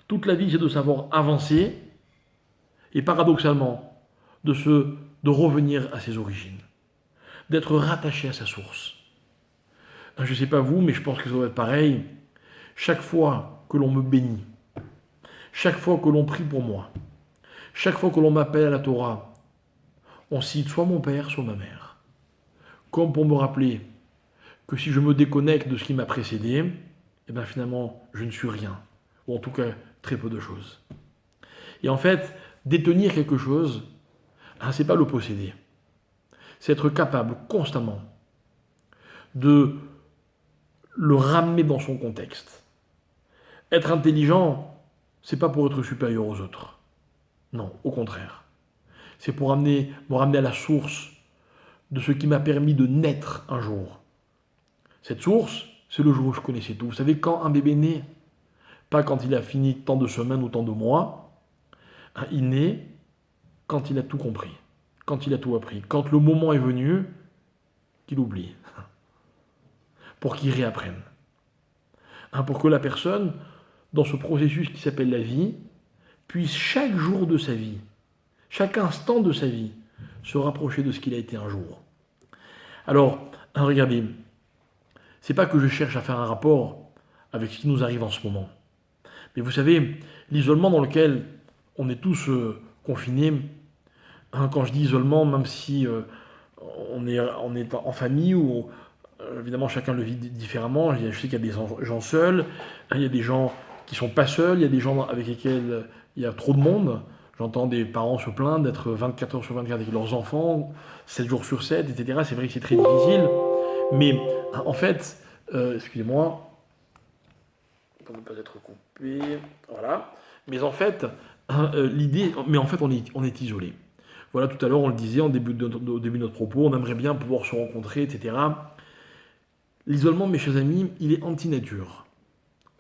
Toute la vie, c'est de savoir avancer et paradoxalement, de revenir à ses origines, d'être rattaché à sa source. Je ne sais pas vous, mais je pense que ça doit être pareil. Chaque fois que l'on me bénit, chaque fois que l'on prie pour moi, chaque fois que l'on m'appelle à la Torah, on cite soit mon père, soit ma mère. Comme pour me rappeler que si je me déconnecte de ce qui m'a précédé, finalement, je ne suis rien. Ou en tout cas, très peu de choses. Et en fait, détenir quelque chose, c'est pas le posséder. C'est être capable constamment de le ramener dans son contexte. Être intelligent, c'est pas pour être supérieur aux autres. Non, au contraire. C'est pour me ramener à la source de ce qui m'a permis de naître un jour. Cette source, c'est le jour où je connaissais tout. Vous savez quand un bébé naît? Pas quand il a fini tant de semaines ou tant de mois. il naît quand il a tout compris, quand il a tout appris, quand le moment est venu, qu'il oublie, pour qu'il réapprenne. Pour que la personne, dans ce processus qui s'appelle la vie, puisse chaque jour de sa vie, chaque instant de sa vie, se rapprocher de ce qu'il a été un jour. Alors, regardez, c'est pas que je cherche à faire un rapport avec ce qui nous arrive en ce moment. Mais vous savez, l'isolement dans lequel on est tous confinés, quand je dis isolement, même si on est en famille ou évidemment chacun le vit différemment, je sais qu'il y a des gens seuls, il y a des gens qui sont pas seuls, il y a des gens avec lesquels il y a trop de monde. J'entends des parents se plaindre d'être 24 heures sur 24 avec leurs enfants, 7 jours sur 7, etc. C'est vrai que c'est très difficile. Mais en fait, excusez-moi, pour ne pas être coupé, voilà. Mais en fait, l'idée, mais en fait, on est isolé. Voilà, tout à l'heure, on le disait au début de notre propos, on aimerait bien pouvoir se rencontrer, etc. L'isolement, mes chers amis, il est anti-nature.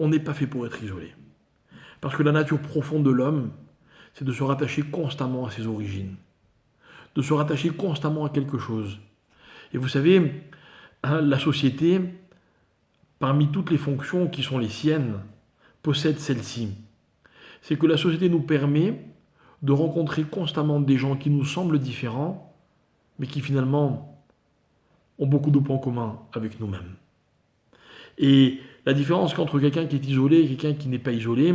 On n'est pas fait pour être isolé. Parce que la nature profonde de l'homme, c'est de se rattacher constamment à ses origines, de se rattacher constamment à quelque chose. Et vous savez, la société, parmi toutes les fonctions qui sont les siennes, possède celle-ci. C'est que la société nous permet de rencontrer constamment des gens qui nous semblent différents, mais qui finalement ont beaucoup de points communs avec nous-mêmes. Et la différence entre quelqu'un qui est isolé et quelqu'un qui n'est pas isolé,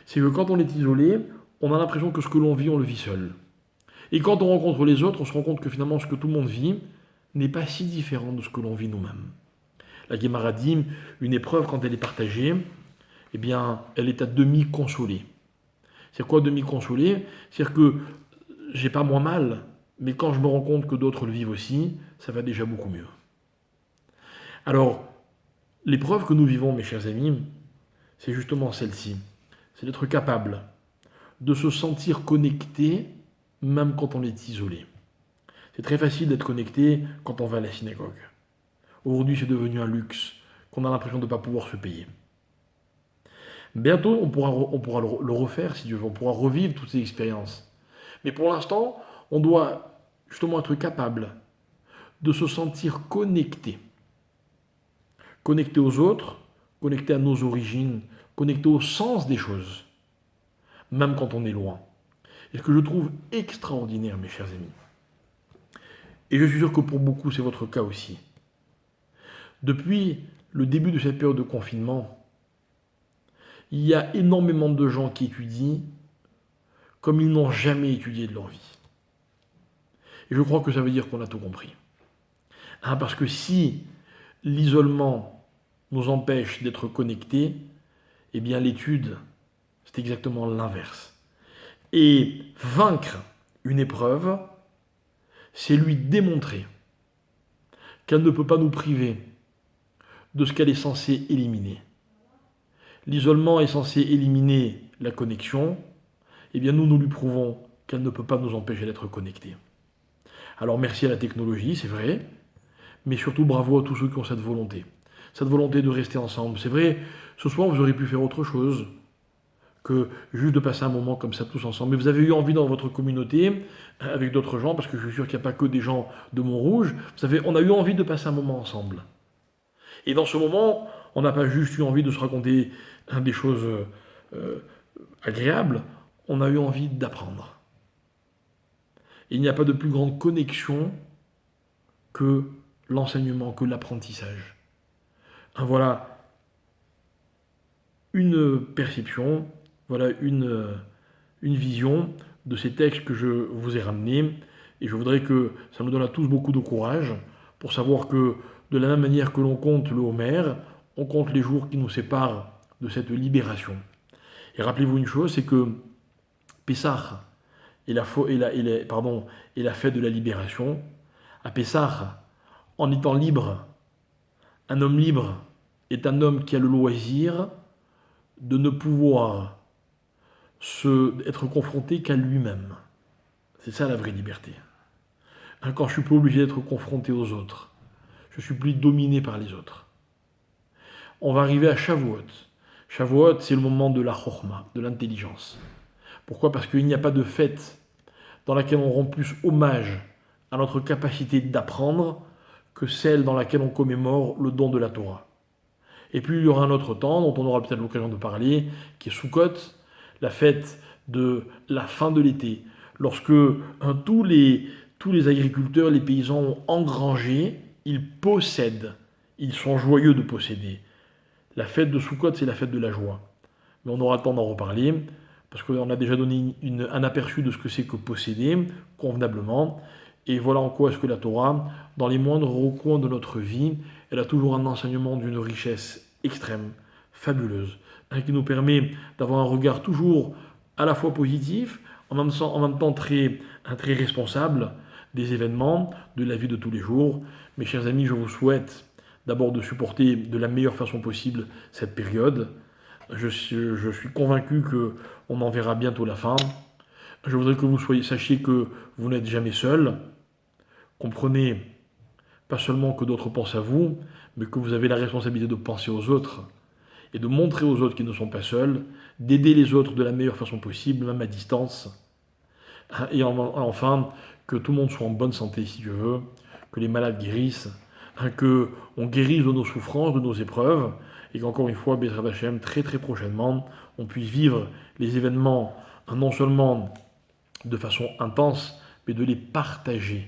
c'est que quand on est isolé, on a l'impression que ce que l'on vit, on le vit seul. Et quand on rencontre les autres, on se rend compte que finalement ce que tout le monde vit n'est pas si différent de ce que l'on vit nous-mêmes. La Guémara dit, une épreuve quand elle est partagée, eh bien, elle est à demi consolée. C'est quoi demi consolée? C'est-à-dire que j'ai pas moins mal, mais quand je me rends compte que d'autres le vivent aussi, ça va déjà beaucoup mieux. Alors, l'épreuve que nous vivons, mes chers amis, c'est justement celle-ci. C'est d'être capable de se sentir connecté même quand on est isolé. C'est très facile d'être connecté quand on va à la synagogue. Aujourd'hui, c'est devenu un luxe qu'on a l'impression de ne pas pouvoir se payer. Bientôt, on pourra le refaire, si Dieu veut, on pourra revivre toutes ces expériences. Mais pour l'instant, on doit justement être capable de se sentir connecté. Connecté aux autres, connecté à nos origines, connecté au sens des choses, même quand on est loin. Et ce que je trouve extraordinaire, mes chers amis, et je suis sûr que pour beaucoup c'est votre cas aussi, depuis le début de cette période de confinement, il y a énormément de gens qui étudient comme ils n'ont jamais étudié de leur vie. Et je crois que ça veut dire qu'on a tout compris. Parce que si l'isolement nous empêche d'être connectés, eh bien l'étude, c'est exactement l'inverse. Et vaincre une épreuve, c'est lui démontrer qu'elle ne peut pas nous priver de ce qu'elle est censée éliminer. L'isolement est censé éliminer la connexion, eh bien nous lui prouvons qu'elle ne peut pas nous empêcher d'être connectés. Alors merci à la technologie, c'est vrai, mais surtout bravo à tous ceux qui ont cette volonté de rester ensemble. C'est vrai, ce soir vous auriez pu faire autre chose que juste de passer un moment comme ça tous ensemble. Mais vous avez eu envie dans votre communauté, avec d'autres gens, parce que je suis sûr qu'il n'y a pas que des gens de Montrouge, vous savez, on a eu envie de passer un moment ensemble. Et dans ce moment, on n'a pas juste eu envie de se raconter des choses agréables, on a eu envie d'apprendre. Et il n'y a pas de plus grande connexion que l'enseignement, que l'apprentissage. Voilà une perception, voilà une vision de ces textes que je vous ai ramenés. Et je voudrais que ça nous donne à tous beaucoup de courage pour savoir que de la même manière que l'on compte le Homer, on compte les jours qui nous séparent de cette libération. Et rappelez-vous une chose, c'est que Pessah est la fête de la libération. À Pessah, en étant libre, un homme libre est un homme qui a le loisir de ne pouvoir être confronté qu'à lui-même. C'est ça la vraie liberté. Quand je ne suis plus obligé d'être confronté aux autres, je ne suis plus dominé par les autres. On va arriver à Shavuot. Shavuot, c'est le moment de la chokhma, de l'intelligence. Pourquoi? Parce qu'il n'y a pas de fête dans laquelle on rend plus hommage à notre capacité d'apprendre que celle dans laquelle on commémore le don de la Torah. Et puis il y aura un autre temps, dont on aura peut-être l'occasion de parler, qui est Sukkot, la fête de la fin de l'été, lorsque tous les agriculteurs, les paysans ont engrangé, ils possèdent, ils sont joyeux de posséder. La fête de Sukkot, c'est la fête de la joie. Mais on aura le temps d'en reparler, parce qu'on a déjà donné un aperçu de ce que c'est que posséder, convenablement. Et voilà en quoi est-ce que la Torah, dans les moindres recoins de notre vie, elle a toujours un enseignement d'une richesse extrême, fabuleuse, qui nous permet d'avoir un regard toujours à la fois positif, en même temps très responsable des événements, de la vie de tous les jours. Mes chers amis, je vous souhaite d'abord de supporter de la meilleure façon possible cette période. Je suis convaincu qu'on en verra bientôt la fin. Je voudrais que vous sachiez que vous n'êtes jamais seul. Comprenez pas seulement que d'autres pensent à vous, mais que vous avez la responsabilité de penser aux autres et de montrer aux autres qu'ils ne sont pas seuls, d'aider les autres de la meilleure façon possible, même à distance. Et enfin, que tout le monde soit en bonne santé si Dieu veut, que les malades guérissent, que on guérisse de nos souffrances, de nos épreuves, et qu'encore une fois, Bezrat Hashem, très très prochainement, on puisse vivre les événements non seulement de façon intense, mais de les partager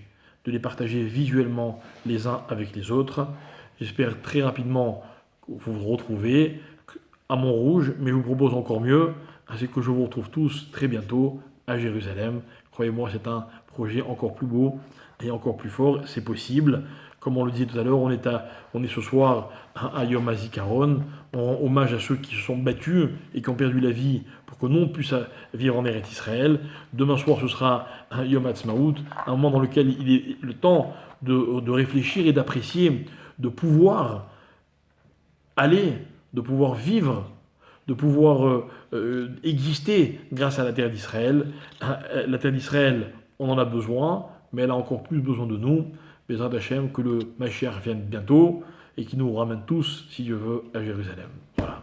visuellement les uns avec les autres. J'espère très rapidement vous retrouver à Montrouge, mais je vous propose encore mieux, c'est que je vous retrouve tous très bientôt à Jérusalem. Croyez-moi, c'est un projet encore plus beau et encore plus fort, c'est possible. Comme on le disait tout à l'heure, on est ce soir à Yom HaZikaron, on rend hommage à ceux qui se sont battus et qui ont perdu la vie pour que nous on puisse vivre en Eretz Israël. Demain soir, ce sera un Yom HaTzmaout, un moment dans lequel il est le temps de réfléchir et d'apprécier, de pouvoir aller, de pouvoir vivre, de pouvoir exister grâce à la terre d'Israël. La terre d'Israël, on en a besoin, mais elle a encore plus besoin de nous. Bezrat Hashem, que le Mashiach vienne bientôt et qui nous ramène tous, si Dieu veut, à Jérusalem. Voilà.